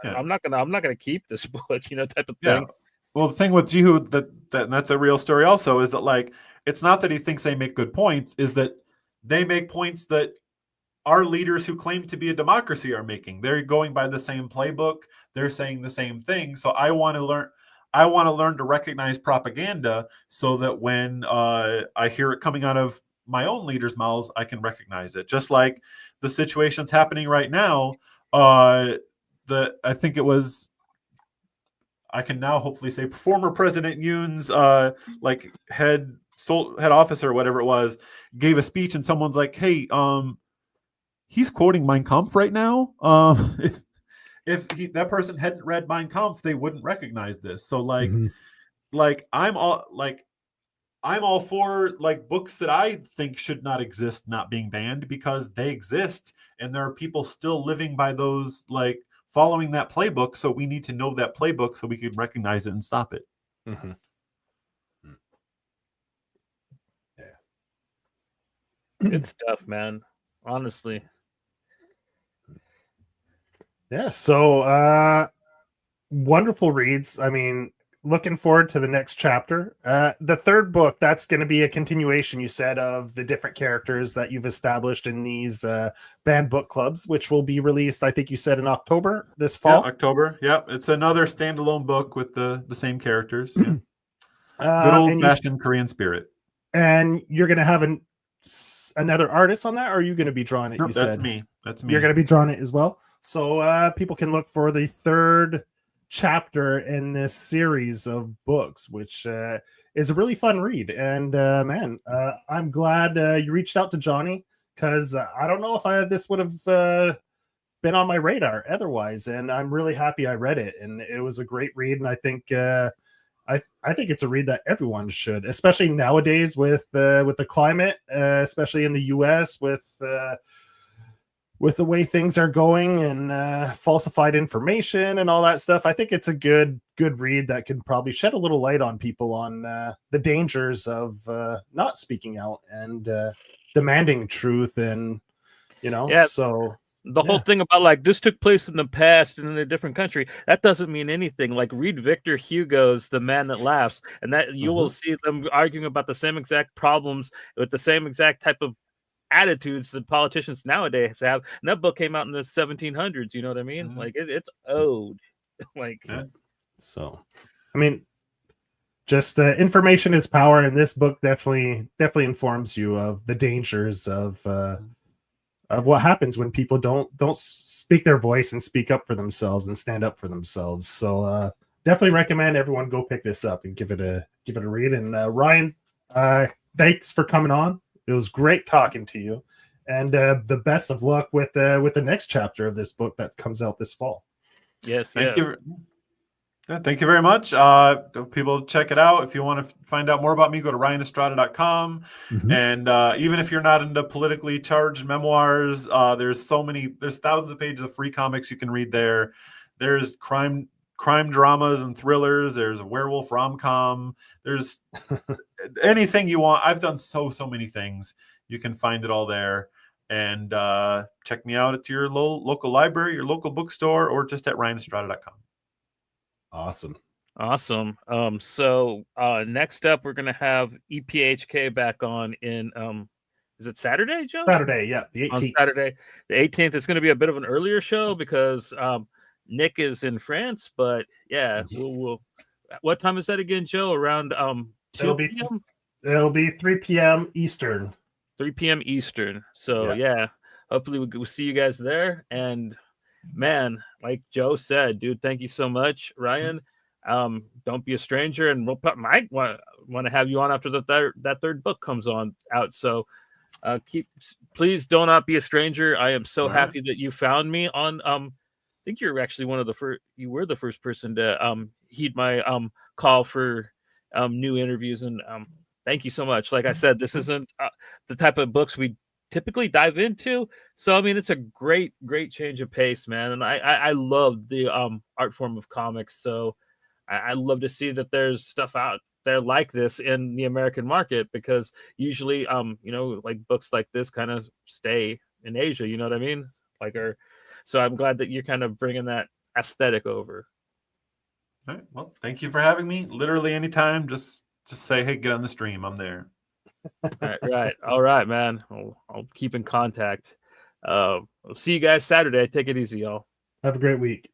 I'm not gonna keep this book, type of thing. Well, the thing with Jihu that's a real story also is that, like, it's not that he thinks they make good points, is that they make points that our leaders who claim to be a democracy are making. They're going by the same playbook. They're saying the same thing. So I want to learn to recognize propaganda so that when I hear it coming out of my own leaders' mouths, I can recognize it. Just like the situation's happening right now. I think it was, I can now hopefully say, former President Yoon's like head officer or whatever it was gave a speech, and someone's like, hey, he's quoting Mein Kampf right now. If that person hadn't read Mein Kampf, they wouldn't recognize this. So like I'm all for like books that I think should not exist not being banned, because they exist and there are people still living by those, like following that playbook. So we need to know that playbook so we can recognize it and stop it. Good stuff, man. Honestly. Yeah, so wonderful reads. I mean, looking forward to the next chapter. The third book, that's going to be a continuation, you said, of the different characters that you've established in these banned book clubs, which will be released, I think you said, in October this fall. Yeah, October. Yeah, it's another standalone book with the same characters. Yeah. Good old-fashioned Korean spirit. And you're going to have another artist on that, or are you going to be drawing it? No, that's me. That's me. You're going to be drawing it as well. So people can look for the third chapter in this series of books, which is a really fun read. And man, I'm glad you reached out to Johnny, because I don't know if this would have been on my radar otherwise. And I'm really happy I read it, and it was a great read. And I think I think it's a read that everyone should, especially nowadays with the climate, especially in the U.S. with the way things are going and falsified information and all that stuff. I think it's a good read that can probably shed a little light on people on the dangers of not speaking out and demanding truth, and so the whole thing about like this took place in the past and in a different country, that doesn't mean anything. Like, read Victor Hugo's The Man That Laughs, and that you will see them arguing about the same exact problems with the same exact type of attitudes that politicians nowadays have. And that book came out in the 1700s. You know what I mean? Like, it's old. Like, so I mean, just information is power, and this book definitely informs you of the dangers of what happens when people don't speak their voice and speak up for themselves and stand up for themselves. So definitely recommend everyone go pick this up and give it a read. And Ryan, thanks for coming on. It was great talking to you, and the best of luck with the next chapter of this book that comes out this fall. Yes, Thank yes. you. Yeah, thank you very much. People, check it out. If you want to find out more about me, go to ryanestrada.com. And even if you're not into politically charged memoirs, there's thousands of pages of free comics you can read there. There's crime dramas and thrillers. There's a werewolf rom-com. There's anything you want. I've done so many things. You can find it all there. And check me out at your local library, your local bookstore, or just at ryanestrada.com. Awesome. So next up we're gonna have EPHK back on in is it Saturday, Joe? Saturday, yeah, the 18th. On Saturday, the 18th. It's gonna be a bit of an earlier show because Nick is in France, but yeah, we'll what time is that again, Joe? Around 2 p.m? It'll be 3 p.m. Eastern. 3 p.m. Eastern. So yeah, hopefully we'll see you guys there. And man, like Joe said, dude, thank you so much, Ryan. Don't be a stranger, and might want to have you on after that third book comes out. So please do not be a stranger. I am so happy that you found me on. I think you're actually one of the first. You were the first person to heed my call for new interviews, and thank you so much. Like I said, this isn't the type of books we typically dive into. So I mean, it's a great change of pace, man. And I love the art form of comics. So I love to see that there's stuff out there like this in the American market, because usually like books like this kind of stay in Asia, you know what I mean? So I'm glad that you're kind of bringing that aesthetic over. All right. Well, thank you for having me. Literally anytime, just say, hey, get on the stream. I'm there. Right. All right, man. I'll keep in contact. I'll see you guys Saturday. Take it easy, y'all. Have a great week.